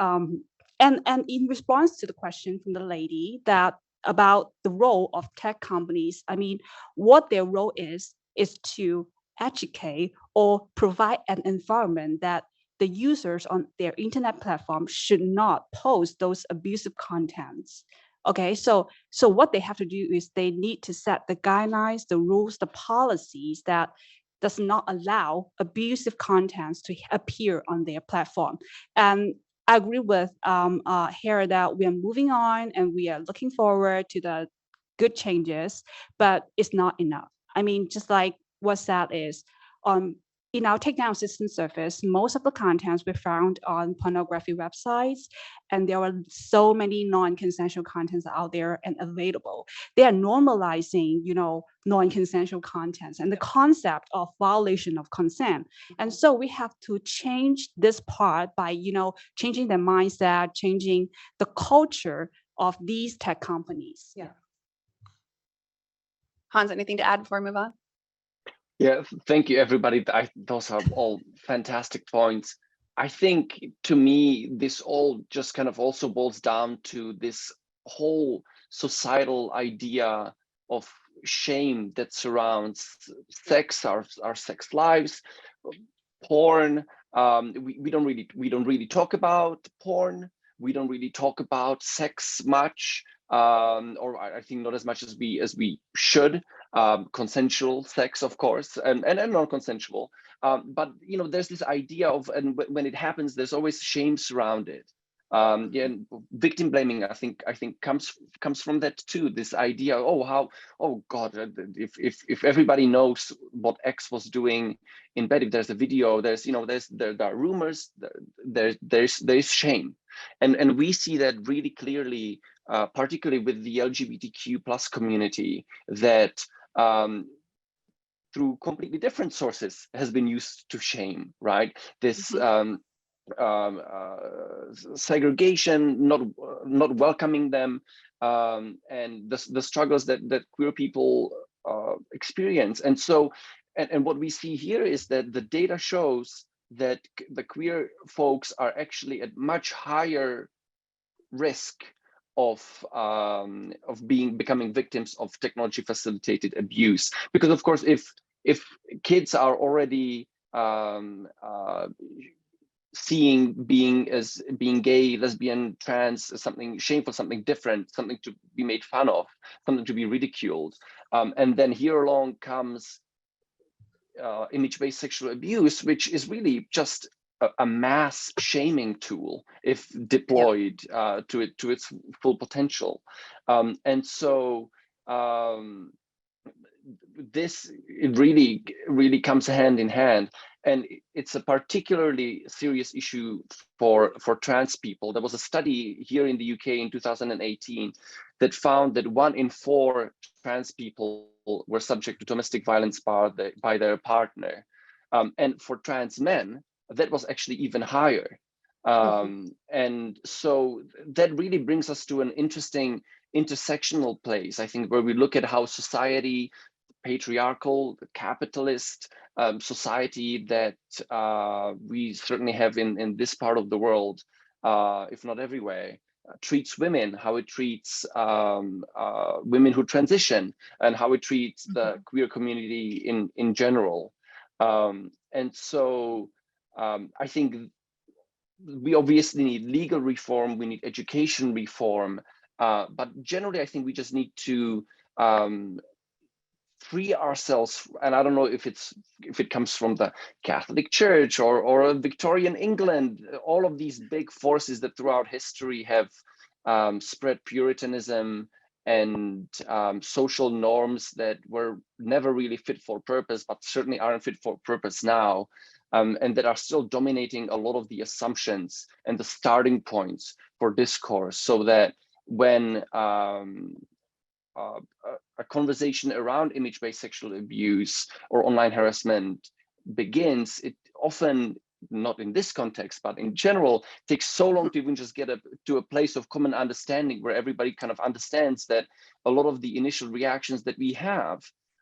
and in response to the question from the lady that about the role of tech companies, I mean, what their role is to educate or provide an environment that the users on their internet platform should not post those abusive contents. Okay, so what they have to do is they need to set the guidelines, the rules, the policies that does not allow abusive contents to appear on their platform. And I agree with Hera that we are moving on and we are looking forward to the good changes, but it's not enough. I mean, just like what that is, in our takedown assistance service, most of the contents were found on pornography websites, and there are so many non-consensual contents out there and available. They are normalizing, non-consensual contents and the concept of violation of consent. And so we have to change this part by, changing the mindset, changing the culture of these tech companies. Yeah. Hans, anything to add before we move on? Yeah, thank you, everybody. Those are all fantastic points. I think, to me, this all just kind of also boils down to this whole societal idea of shame that surrounds sex, our sex lives, porn. We don't really talk about porn. We don't really talk about sex much, or I think not as much as we should. Consensual sex, of course, and non-consensual. But there's this idea of, and when it happens, there's always shame surrounded. Yeah, and victim blaming, I think comes from that too. This idea, oh God, if everybody knows what X was doing in bed, if there's a video, there are rumors, there's shame, and we see that really clearly, particularly with the LGBTQ+ community, that through completely different sources has been used to shame, right? This segregation, not welcoming them, and the struggles that queer people experience. And so, and what we see here is that the data shows that the queer folks are actually at much higher risk of becoming victims of technology facilitated abuse, because of course if kids are already seeing being gay, lesbian, trans as something shameful, something different, something to be made fun of, something to be ridiculed. And then here along comes image-based sexual abuse, which is really just a mass shaming tool if deployed to its full potential. And so this really comes hand in hand, and it's a particularly serious issue for trans people. There was a study here in the UK in 2018 that found that 1 in 4 trans people were subject to domestic violence by their partner, and for trans men that was actually even higher. And so that really brings us to an interesting intersectional place, I think, where we look at how society, patriarchal, capitalist society that we certainly have in this part of the world, if not everywhere, treats women, how it treats women who transition, and how it treats the queer community in general. And so I think we obviously need legal reform, we need education reform, but generally I think we just need to free ourselves. And I don't know if it comes from the Catholic Church or Victorian England, all of these big forces that throughout history have spread Puritanism and social norms that were never really fit for purpose, but certainly aren't fit for purpose now, and that are still dominating a lot of the assumptions and the starting points for discourse, so that when a conversation around image-based sexual abuse or online harassment begins, it often, not in this context, but in general, takes so long to even just get to a place of common understanding where everybody kind of understands that a lot of the initial reactions that we have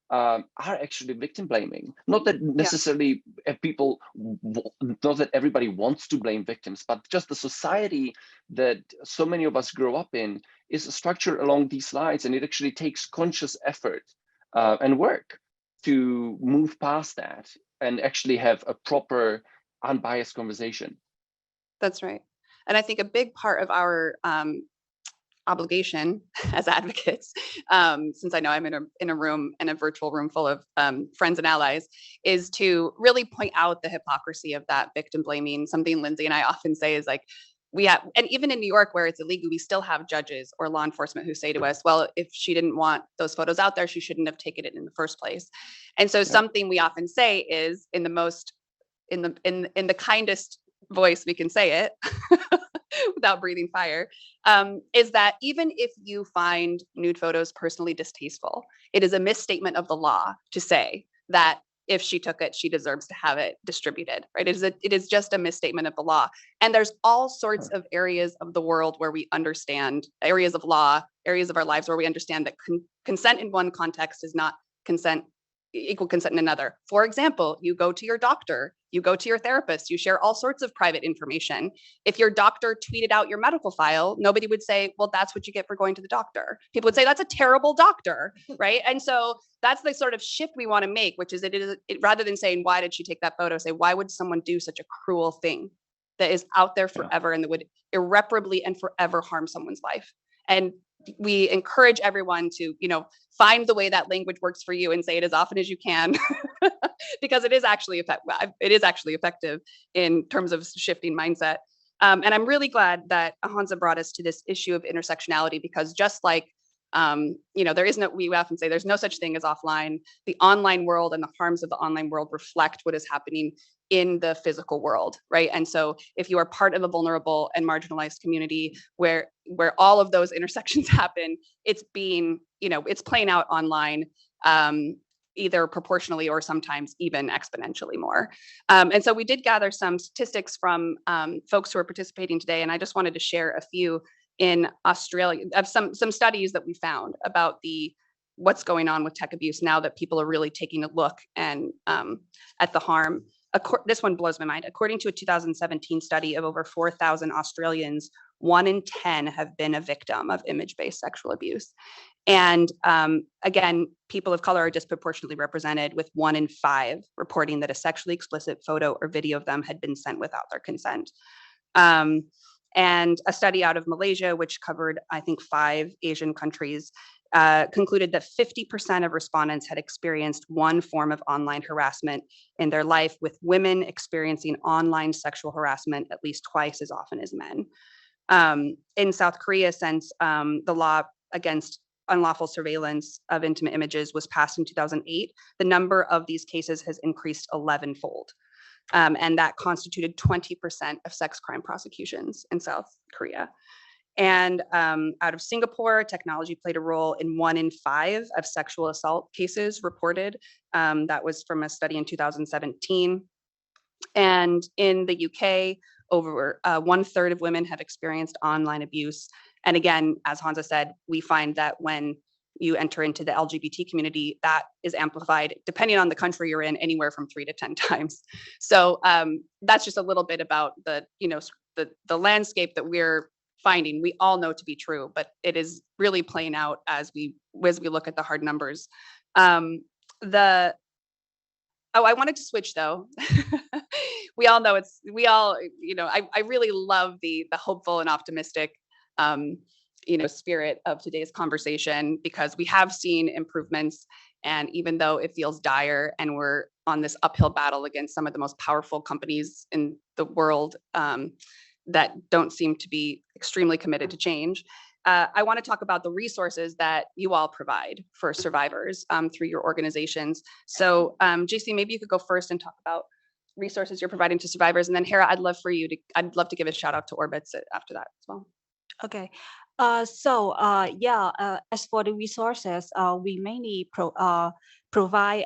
are actually victim blaming. Not that necessarily people, not that everybody wants to blame victims, but just the society that so many of us grow up in is structured along these lines, and it actually takes conscious effort and work to move past that and actually have a proper, unbiased conversation. That's right. And I think a big part of our obligation as advocates, since I know I'm in a virtual room full of friends and allies, is to really point out the hypocrisy of that victim blaming. Something Lindsay and I often say is like, we have, and even in New York where it's illegal, we still have judges or law enforcement who say to us, well, if she didn't want those photos out there, she shouldn't have taken it in the first place. And so something we often say is in the kindest voice we can say it without breathing fire, is that even if you find nude photos personally distasteful, it is a misstatement of the law to say that if she took it, she deserves to have it distributed, right? It is just a misstatement of the law. And there's all sorts of areas of the world where we understand, areas of law, areas of our lives where we understand that consent in one context is not equal consent in another. For example, you go to your doctor, you go to your therapist, you share all sorts of private information. If your doctor tweeted out your medical file, nobody would say, well, that's what you get for going to the doctor. People would say, that's a terrible doctor, right? And so that's the sort of shift we want to make, which is rather than saying, why did she take that photo, say, why would someone do such a cruel thing that is out there forever and that would irreparably and forever harm someone's life? And we encourage everyone to, find the way that language works for you and say it as often as you can, because it is actually effective in terms of shifting mindset. And I'm really glad that Hansa brought us to this issue of intersectionality, because just like, we often say there's no such thing as offline. The online world and the harms of the online world reflect what is happening in the physical world, right? And so if you are part of a vulnerable and marginalized community where all of those intersections happen, it's playing out online, either proportionally or sometimes even exponentially more. And so we did gather some statistics from folks who are participating today, and I just wanted to share a few in Australia of some studies that we found about what's going on with tech abuse now that people are really taking a look and at the harm. This one blows my mind. According to a 2017 study of over 4,000 Australians, 1 in 10 have been a victim of image-based sexual abuse. And again, people of color are disproportionately represented, with 1 in 5 reporting that a sexually explicit photo or video of them had been sent without their consent. And a study out of Malaysia, which covered, I think, 5 Asian countries, concluded that 50% of respondents had experienced one form of online harassment in their life, with women experiencing online sexual harassment at least twice as often as men. In South Korea, since the law against unlawful surveillance of intimate images was passed in 2008, the number of these cases has increased 11-fold. And that constituted 20% of sex crime prosecutions in South Korea. And out of Singapore, technology played a role in 1 in 5 of sexual assault cases reported. That was from a study in 2017. And in the UK, over 1/3 of women have experienced online abuse. And again, as Hansa said, we find that when you enter into the LGBT community, that is amplified, depending on the country you're in, anywhere from 3 to 10 times. So that's just a little bit about the, the landscape that we're finding. We all know to be true, but it is really playing out as we look at the hard numbers. I wanted to switch though. We all know I really love the hopeful and optimistic spirit of today's conversation, because we have seen improvements. And even though it feels dire and we're on this uphill battle against some of the most powerful companies in the world that don't seem to be extremely committed to change, I want to talk about the resources that you all provide for survivors through your organizations. So JC, maybe you could go first and talk about resources you're providing to survivors. And then Hera, I'd love to give a shout out to Orbitz after that as well. Okay. As for the resources, we mainly provide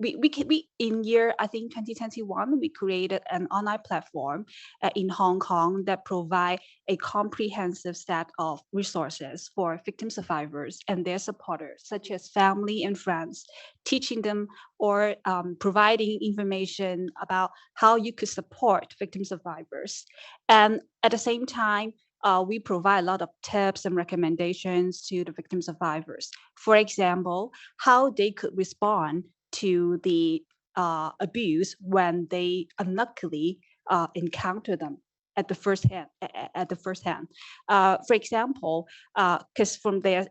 we in year, I think 2021, we created an online platform in Hong Kong that provide a comprehensive set of resources for victim survivors and their supporters, such as family and friends, teaching them or providing information about how you could support victim survivors. And at the same time, we provide a lot of tips and recommendations to the victim survivors. For example, how they could respond to the abuse when they unluckily encounter them at the first hand. For example, because from their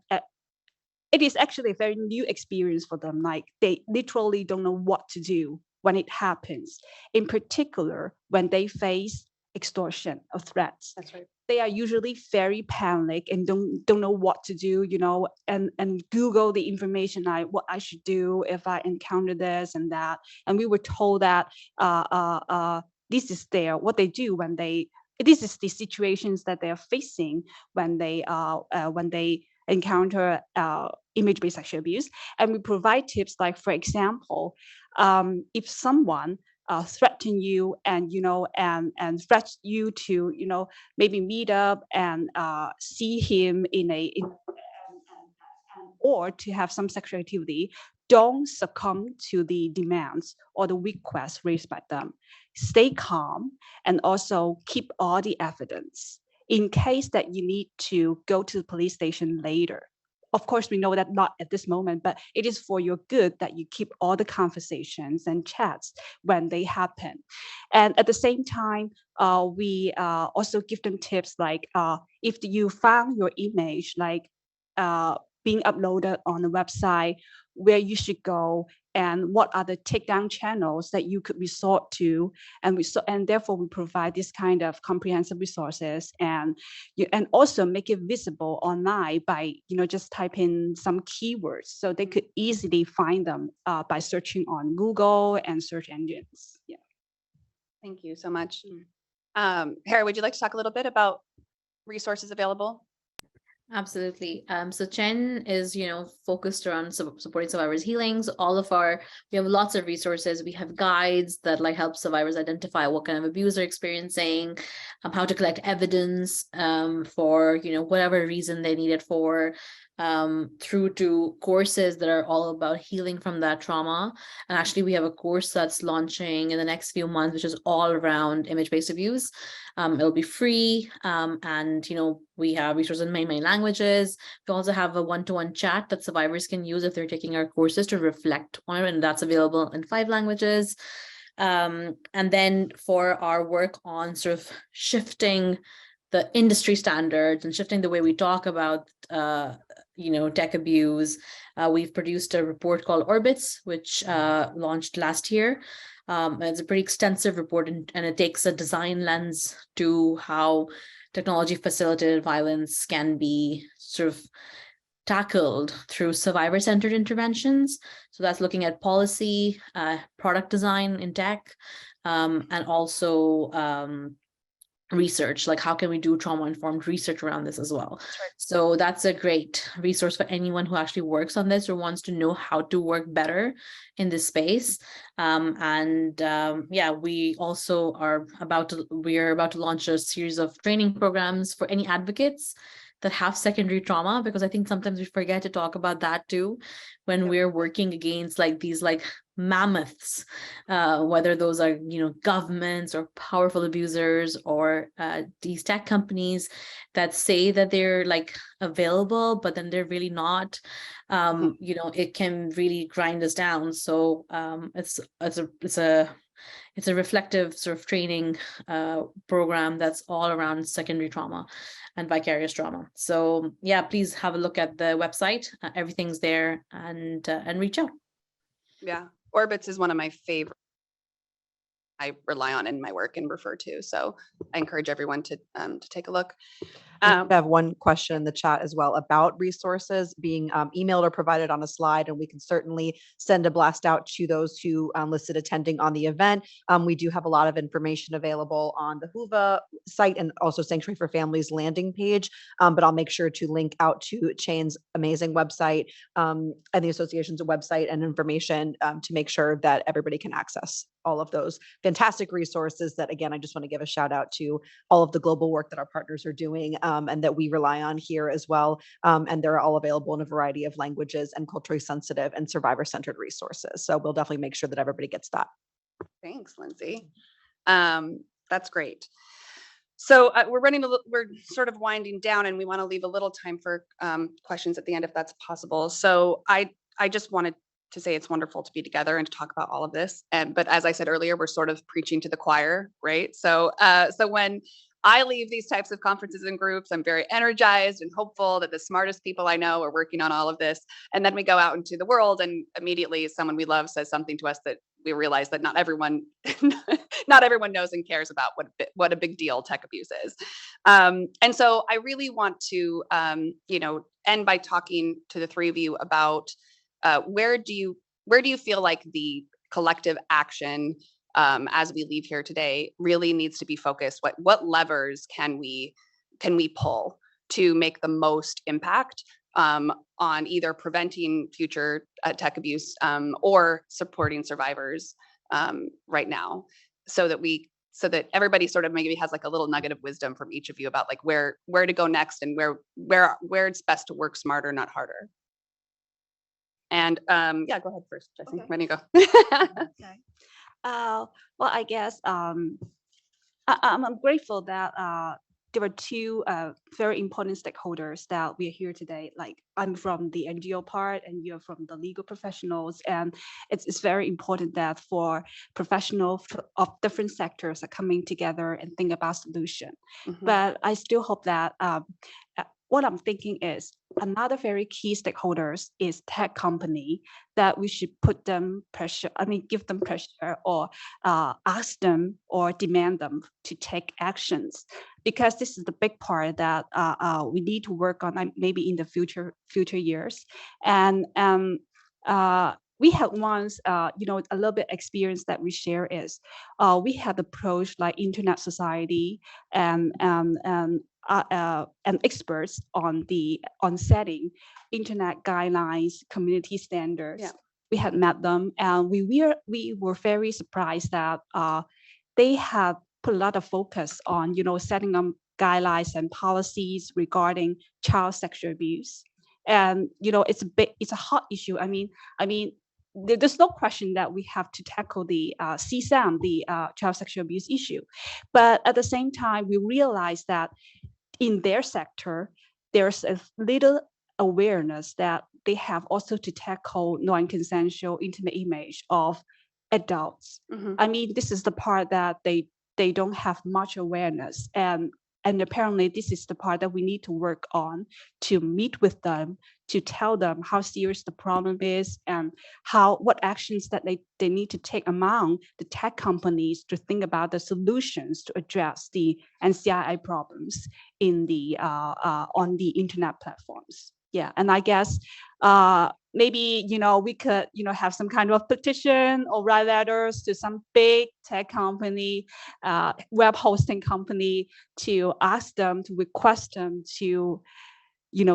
it is actually a very new experience for them. Like, they literally don't know what to do when it happens. In particular, when they face extortion or threats. That's right. They are usually very panicked and don't know what to do, and Google the information, like what I should do if I encounter this and that. And we were told that this is what they do when this is the situations that they are facing when they encounter image-based sexual abuse. And we provide tips like, for example, if someone threaten you and threat you to maybe meet up and see him or to have some sexual activity, don't succumb to the demands or the requests raised by them. Stay calm and also keep all the evidence in case that you need to go to the police station later. Of course, we know that not at this moment, but it is for your good that you keep all the conversations and chats when they happen. And at the same time, we also give them tips like, if you found your image being uploaded on the website, where you should go and what are the takedown channels that you could resort to, and therefore we provide this kind of comprehensive resources and also make it visible online by just type in some keywords so they could easily find them by searching on Google and search engines. Yeah. Thank you so much. Hera, would you like to talk a little bit about resources available? Absolutely. So Chen is, focused around supporting survivors' healings. We have lots of resources. We have guides that help survivors identify what kind of abuse they're experiencing, how to collect evidence for, whatever reason they need it for. through to courses that are all about healing from that trauma. And actually, we have a course that's launching in the next few months, which is all around image-based abuse. It'll be free, and we have resources in many languages. We also have a one-to-one chat that survivors can use if they're taking our courses to reflect on it, and that's available in 5 languages. And then for our work on sort of shifting the industry standards and shifting the way we talk about tech abuse, we've produced a report called Orbits, which launched last year. It's a pretty extensive report, and it takes a design lens to how technology facilitated violence can be sort of tackled through survivor-centered interventions. So that's looking at policy, product design in tech, and also research, like how can we do trauma-informed research around this as well. So that's a great resource for anyone who actually works on this or wants to know how to work better in this space. We also are about to launch a series of training programs for any advocates that have secondary trauma, because I think sometimes we forget to talk about that too when we're working against like these like mammoths, whether those are governments or powerful abusers or these tech companies that say that they're like available, but then they're really not. It can really grind us down. So it's a reflective sort of training program that's all around secondary trauma and vicarious trauma. So yeah, please have a look at the website. Everything's there, and reach out. Yeah, Orbits is one of my favorite. I rely on in my work and refer to. So I encourage everyone to take a look. I have one question in the chat as well about resources being emailed or provided on a slide, and we can certainly send a blast out to those who listed attending on the event. We do have a lot of information available on the HUVA site and also Sanctuary for Families landing page, but I'll make sure to link out to Chain's amazing website and the association's website and information to make sure that everybody can access all of those fantastic resources that, again, I just want to give a shout out to all of the global work that our partners are doing and that we rely on here as well. And they're all available in a variety of languages and culturally sensitive and survivor-centered resources. So we'll definitely make sure that everybody gets that. Thanks, Lindsay. That's great. So we're sort of winding down, and we want to leave a little time for questions at the end if that's possible. So I just wanted to say it's wonderful to be together and to talk about all of this. But as I said earlier, we're sort of preaching to the choir, right? So when I leave these types of conferences and groups, I'm very energized and hopeful that the smartest people I know are working on all of this. And then we go out into the world, and immediately someone we love says something to us that we realize that not everyone knows and cares about what a big deal tech abuse is. And so I really want to end by talking to the three of you about where do you feel like the collective action as we leave here today really needs to be focused? What levers can we pull to make the most impact on either preventing future tech abuse or supporting survivors right now, so that everybody sort of maybe has like a little nugget of wisdom from each of you about like where to go next and where it's best to work smarter, not harder. And go ahead first, Jessie. Okay. Why don't you go? Okay. Well, I guess I'm grateful that there were two very important stakeholders that we are here today. Like, I'm from the NGO part and you're from the legal professionals, and it's very important that for professionals of different sectors are coming together and think about solution. Mhm. But I still hope that what I'm thinking is another very key stakeholders is tech company, that we should put them pressure, give them pressure or ask them or demand them to take actions, because this is the big part that we need to work on maybe in the future years. And we had once, a little bit experience that we share is we had approached like Internet Society and experts on setting internet guidelines, community standards. Yeah. We had met them, and we were very surprised that they have put a lot of focus on setting up guidelines and policies regarding child sexual abuse. And it's a hot issue. I mean, there's no question that we have to tackle the CSAM, the child sexual abuse issue. But at the same time, we realize that in their sector, there's a little awareness that they have also to tackle non-consensual intimate image of adults. I mean, this is the part that they don't have much awareness, and apparently this is the part that we need to work on, to meet with them, to tell them how serious the problem is and what actions that they need to take among the tech companies to think about the solutions to address the NCII problems in the on the internet platforms. Yeah, and I guess maybe we could have some kind of petition or write letters to some big tech company, web hosting company, to ask them, to request them to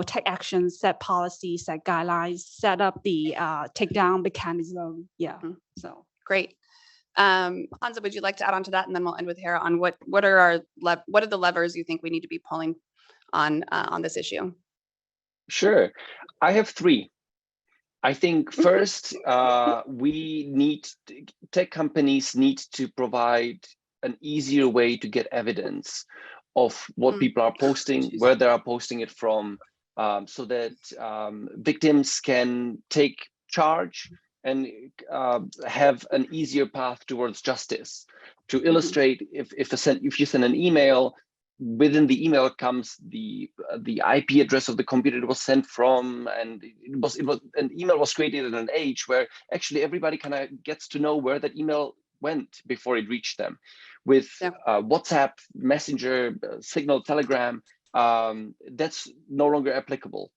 take action, set policies, set guidelines, set up the takedown mechanism. Yeah. So great. Hansa, would you like to add on to that, and then we'll end with Hera on what are the levers you think we need to be pulling on this issue? Sure. I have three. I think first, tech companies need to provide an easier way to get evidence of what people are posting, where they are posting it from, so that victims can take charge and have an easier path towards justice. To illustrate, if you send an email, within the email comes the IP address of the computer it was sent from, and an email was created in an age where actually everybody kind of gets to know where that email went before it reached them. With WhatsApp, Messenger, Signal, Telegram, that's no longer applicable.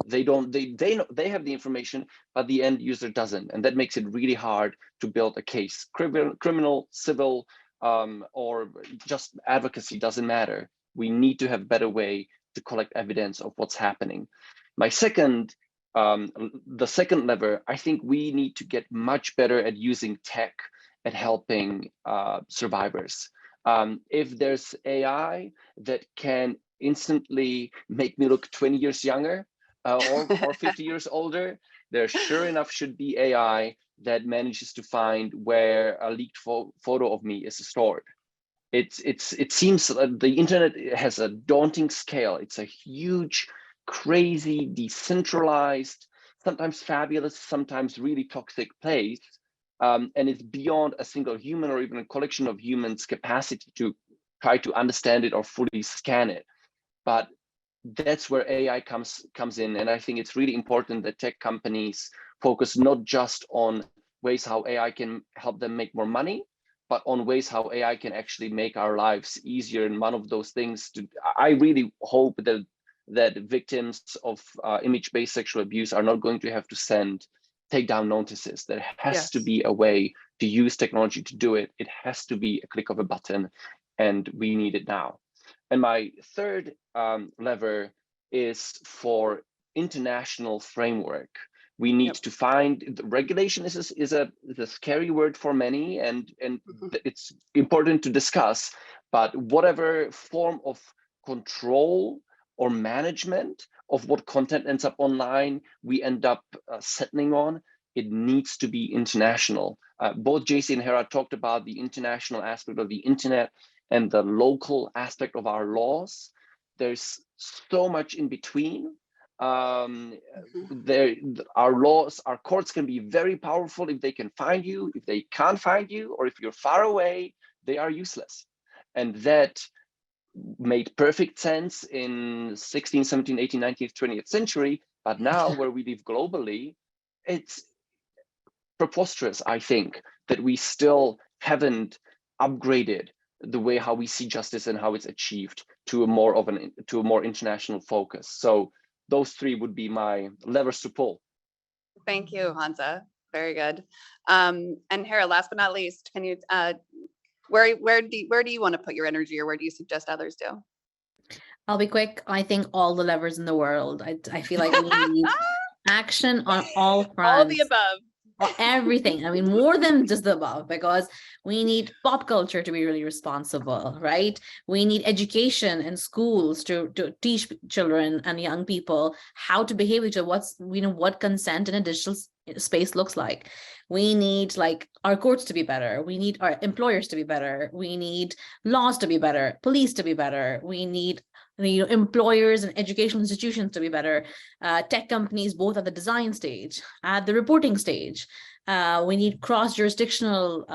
They have the information, but the end user doesn't, and that makes it really hard to build a case. Criminal, civil, or just advocacy, doesn't matter. We need to have a better way to collect evidence of what's happening. The second lever, I think we need to get much better at using tech at helping survivors. If there's AI that can instantly make me look 20 years younger or 50 years older, there sure enough should be AI that manages to find where a leaked photo of me is stored. It seems that the internet has a daunting scale. It's a huge, crazy, decentralized, sometimes fabulous, sometimes really toxic place. And it's beyond a single human or even a collection of humans' capacity to try to understand it or fully scan it. But that's where AI comes in. And I think it's really important that tech companies focus not just on ways how AI can help them make more money, but on ways how AI can actually make our lives easier. And one of those things, I really hope that victims of image-based sexual abuse are not going to have to send takedown notices. There has to be a way to use technology to do it. It has to be a click of a button, and we need it now. And my third lever is for international framework. We need to find, regulation is a scary word for many, and it's important to discuss, but whatever form of control or management of what content ends up online, we end up settling on, it needs to be international. Both JC and Hera talked about the international aspect of the internet and the local aspect of our laws. There's so much in between. Our laws, our courts can be very powerful if they can find you. If they can't find you, or if you're far away, they are useless. And that made perfect sense in 16th, 17th, 18th, 19th, 20th century. But now where we live globally, it's preposterous, I think, that we still haven't upgraded the way how we see justice and how it's achieved to a more international focus. So those three would be my levers to pull. Thank you, Hansa. Very good. And Hera, last but not least, can you where do you want to put your energy, or where do you suggest others do? I'll be quick. I think all the levers in the world. I feel like we need action on all fronts. All the above. everything. I mean, more than just the above, because we need pop culture to be really responsible, right? We need education in schools to teach children and young people how to behave with each other, what consent in a digital space looks like. We need like our courts to be better. We need our employers to be better. We need laws to be better, police to be better. We need employers and educational institutions to be better, tech companies, both at the design stage, at the reporting stage. We need cross-jurisdictional,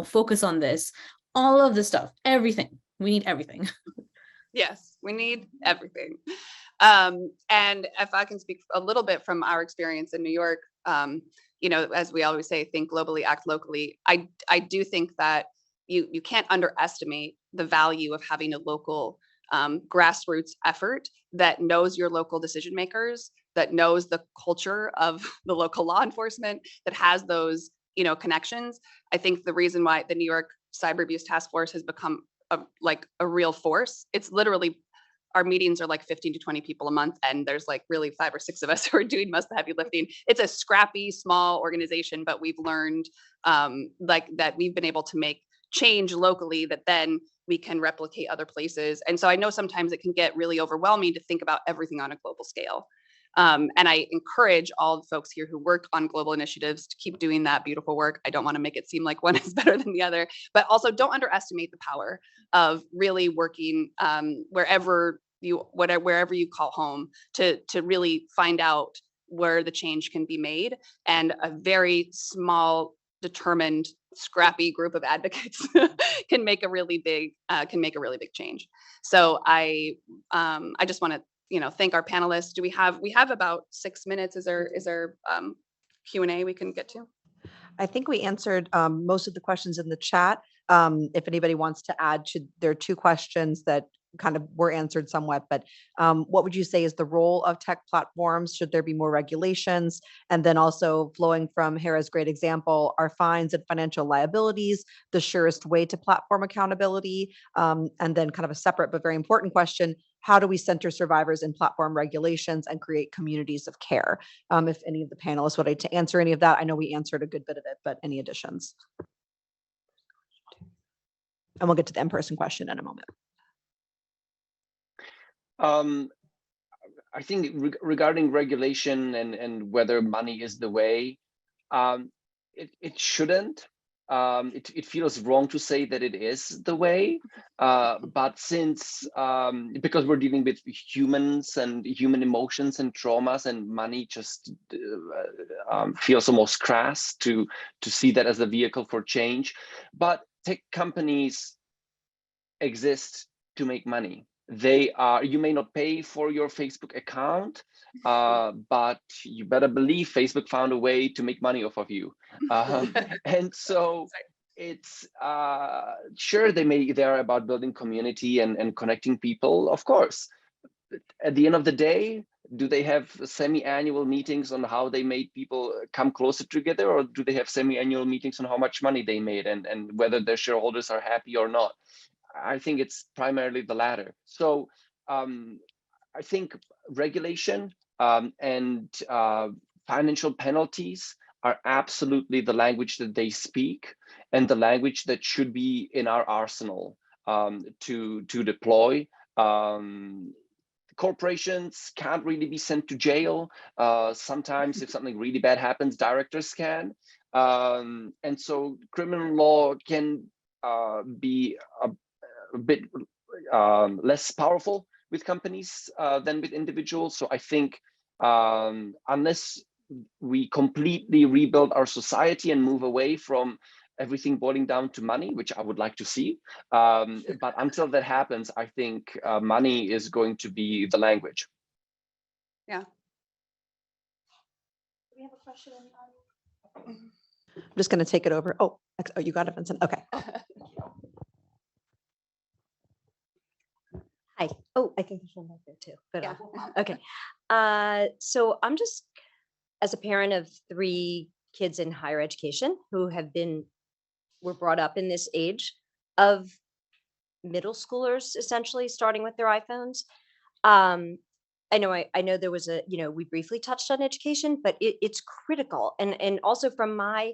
focus on this, all of this stuff, everything. We need everything. Yes, we need everything. And if I can speak a little bit from our experience in New York, as we always say, think globally, act locally. I do think that you can't underestimate the value of having a local grassroots effort that knows your local decision makers, that knows the culture of the local law enforcement, that has those, connections. I think the reason why the New York Cyber Abuse Task Force has become a real force, it's literally, our meetings are like 15 to 20 people a month, and there's like really 5 or 6 of us who are doing most of the heavy lifting. It's a scrappy, small organization, but we've learned that we've been able to make change locally that then we can replicate other places. And so I know sometimes it can get really overwhelming to think about everything on a global scale. And I encourage all the folks here who work on global initiatives to keep doing that beautiful work. I don't want to make it seem like one is better than the other, but also don't underestimate the power of really working wherever you call home to really find out where the change can be made. And a very small, determined, scrappy group of advocates can make a really big change. So I just want to thank our panelists. We have about 6 minutes. Is there Q&A we can get to? I think we answered most of the questions in the chat. If anybody wants to add to, there are 2 questions that kind of were answered somewhat, but what would you say is the role of tech platforms? Should there be more regulations? And then also flowing from Hera's great example, are fines and financial liabilities the surest way to platform accountability? And then kind of a separate but very important question, how do we center survivors in platform regulations and create communities of care? If any of the panelists would like to answer any of that, I know we answered a good bit of it, but any additions? And we'll get to the in-person question in a moment. I think regarding regulation and whether money is the way, it shouldn't. It feels wrong to say that it is the way, but since because we're dealing with humans and human emotions and traumas, and money just feels almost crass to see that as a vehicle for change. But tech companies exist to make money. You may not pay for your Facebook account, but you better believe Facebook found a way to make money off of you. And so it's sure they're about building community and connecting people, of course. At the end of the day, do they have semi-annual meetings on how they made people come closer together, or do they have semi-annual meetings on how much money they made and whether their shareholders are happy or not? I think it's primarily the latter. So I think regulation and financial penalties are absolutely the language that they speak, and the language that should be in our arsenal to deploy. Corporations can't really be sent to jail. Sometimes if something really bad happens, directors can. And so criminal law can be a bit less powerful with companies than with individuals. So I think unless we completely rebuild our society and move away from everything boiling down to money, which I would like to see, but until that happens, I think money is going to be the language. Yeah. Do we have a question in the audience? I'm just going to take it over. Oh, you got it, Vincent. Okay. Hi. Oh, I think there's one back there too. But, Yeah. okay. So I'm just, as a parent of 3 kids in higher education who were brought up in this age of middle schoolers, essentially starting with their iPhones. I know there was a, we briefly touched on education, but it's critical. And also from my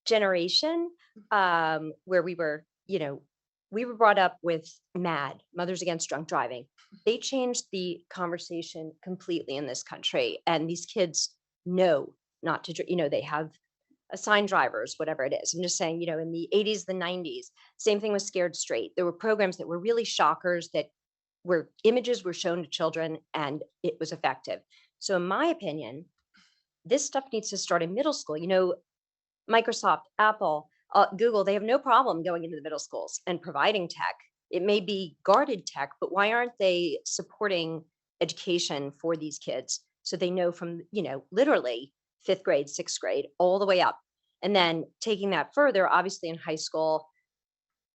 generation, where we were brought up with MAD, Mothers Against Drunk Driving. They changed the conversation completely in this country. And these kids know not to, they have assigned drivers, whatever it is. I'm just saying, in the 80s, the 90s, same thing with Scared Straight. There were programs that were really shockers, that where images were shown to children and it was effective. So in my opinion, this stuff needs to start in middle school. Microsoft, Apple, Google, they have no problem going into the middle schools and providing tech. It may be guarded tech, but why aren't they supporting education for these kids so they know from, literally 5th grade, 6th grade, all the way up. And then taking that further, obviously in high school,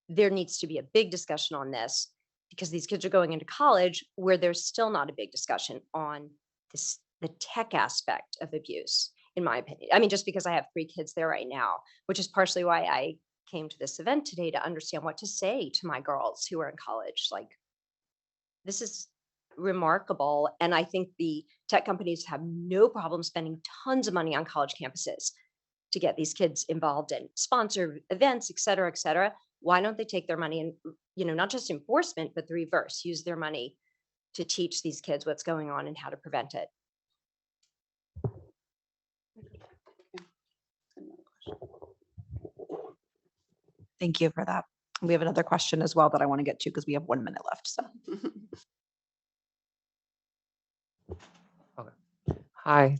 there needs to be a big discussion on this, because these kids are going into college where there's still not a big discussion on the tech aspect of abuse, in my opinion. I mean, just because I have 3 kids there right now, which is partially why I came to this event today, to understand what to say to my girls who are in college. Like, this is remarkable. And I think the tech companies have no problem spending tons of money on college campuses to get these kids involved in sponsor events, et cetera, et cetera. Why don't they take their money and, not just enforcement, but the reverse, use their money to teach these kids what's going on and how to prevent it? Thank you for that. We have another question as well that I want to get to because we have 1 minute left. So Hi,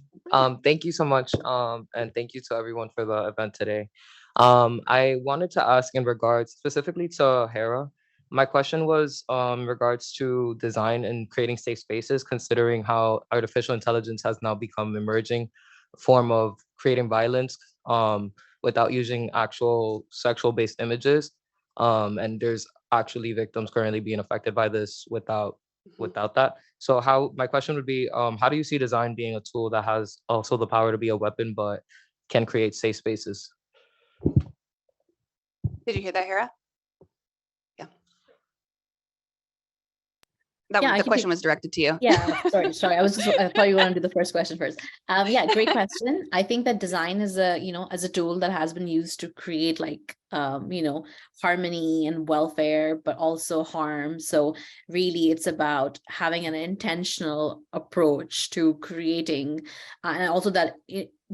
thank you so much, and thank you to everyone for the event today. I wanted to ask in regards specifically to Hera. My question was in regards to design and creating safe spaces, considering how artificial intelligence has now become emerging form of creating violence without using actual sexual-based images. And there's actually victims currently being affected by this without that. So my question would be, how do you see design being a tool that has also the power to be a weapon, but can create safe spaces? Did you hear that, Hera? Yeah. Yeah, The question was directed to you. Yeah, sorry. I thought you wanted to do the first question first. Yeah, great question. I think that design is as a tool that has been used to create harmony and welfare, but also harm. So really it's about having an intentional approach to creating, and also that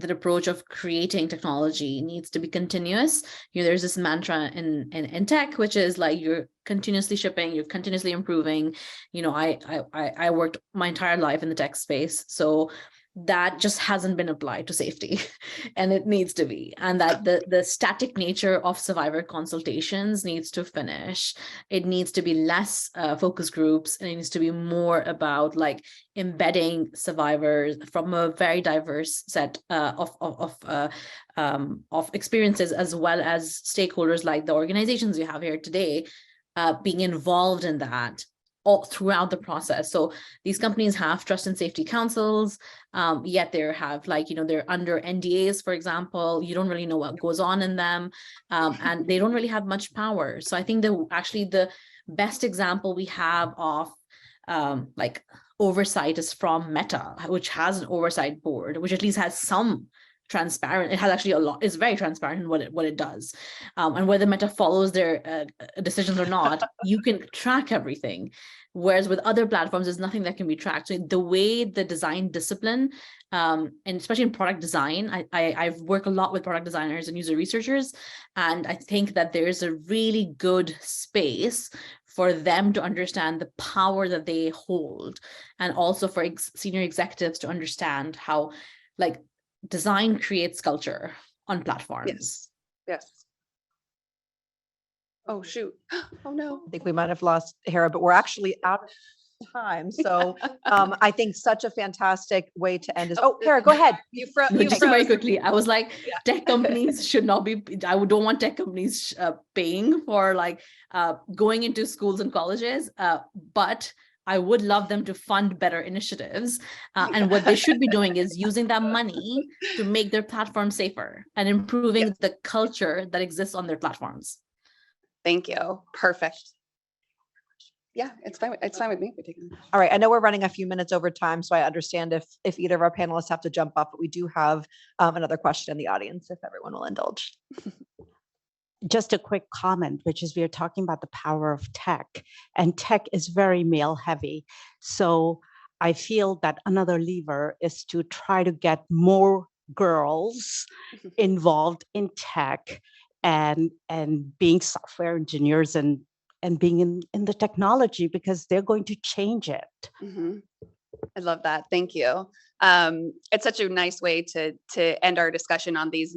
approach of creating technology needs to be continuous. There's this mantra in tech, which is like, you're continuously shipping, you're continuously improving. I worked my entire life in the tech space, so that just hasn't been applied to safety and it needs to be. And that the static nature of survivor consultations needs to finish. It needs to be less focus groups, and it needs to be more about like embedding survivors from a very diverse set of experiences, as well as stakeholders like the organizations you have here today, being involved in that all throughout the process. So these companies have trust and safety councils, yet they have they're under NDAs, for example. You don't really know what goes on in them, and they don't really have much power. So I think the best example we have of oversight is from Meta, which has an oversight board, which at least has some transparent. It has actually it's very transparent in what it does, and whether Meta follows their decisions or not, you can track everything. Whereas with other platforms, there's nothing that can be tracked. So the way the design discipline, and especially in product design, I've worked a lot with product designers and user researchers, and I think that there's a really good space for them to understand the power that they hold, and also for senior executives to understand how design creates culture on platforms. Yes. Oh, shoot. Oh, no. I think we might have lost Hera, but we're actually out of time. So I think such a fantastic way to end is. Oh, Hera, go ahead. You froze. Just very quickly, I was like, tech companies should not be, I don't want tech companies paying for going into schools and colleges, but I would love them to fund better initiatives. And what they should be doing is using that money to make their platform safer and improving the culture that exists on their platforms. Thank you. Perfect. Yeah, it's fine. It's fine with me. We're taking. All right, I know we're running a few minutes over time, so I understand if either of our panelists have to jump up, but we do have another question in the audience if everyone will indulge. Just a quick comment, which is we are talking about the power of tech, and tech is very male heavy. So I feel that another lever is to try to get more girls involved in tech and being software engineers and being in the technology, because they're going to change it. Mhm. I love that. Thank you. It's such a nice way to end our discussion on these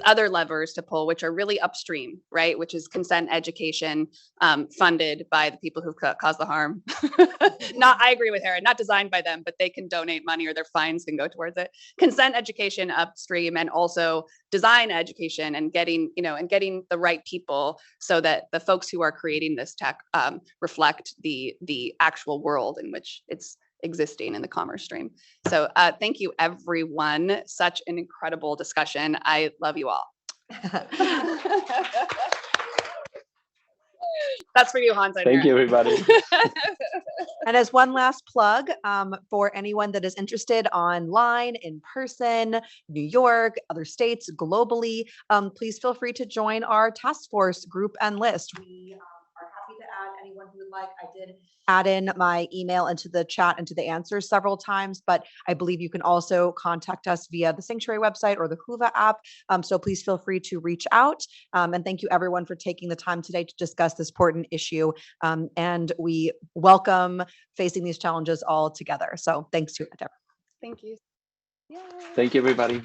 other levers to pull, which are really upstream, right? Which is consent education, funded by the people who caused the harm. I agree with Hera, not designed by them, but they can donate money or their fines can go towards it. Consent education upstream, and also design education, and getting the right people so that the folks who are creating this tech reflect the actual world in which it's existing in the commerce stream. So thank you, everyone. Such an incredible discussion. I love you all. That's for you, Hans. Thank you, everybody. And as one last plug, for anyone that is interested online, in person, New York, other states, globally, please feel free to join our task force group and list. We are happy to add anyone who would like. I did add in my email into the chat and to the answers several times, but I believe you can also contact us via the Sanctuary website or the Whova app. So please feel free to reach out. And thank you everyone for taking the time today to discuss this important issue. And we welcome facing these challenges all together. So thanks to everyone. Thank you. Yay. Thank you, everybody.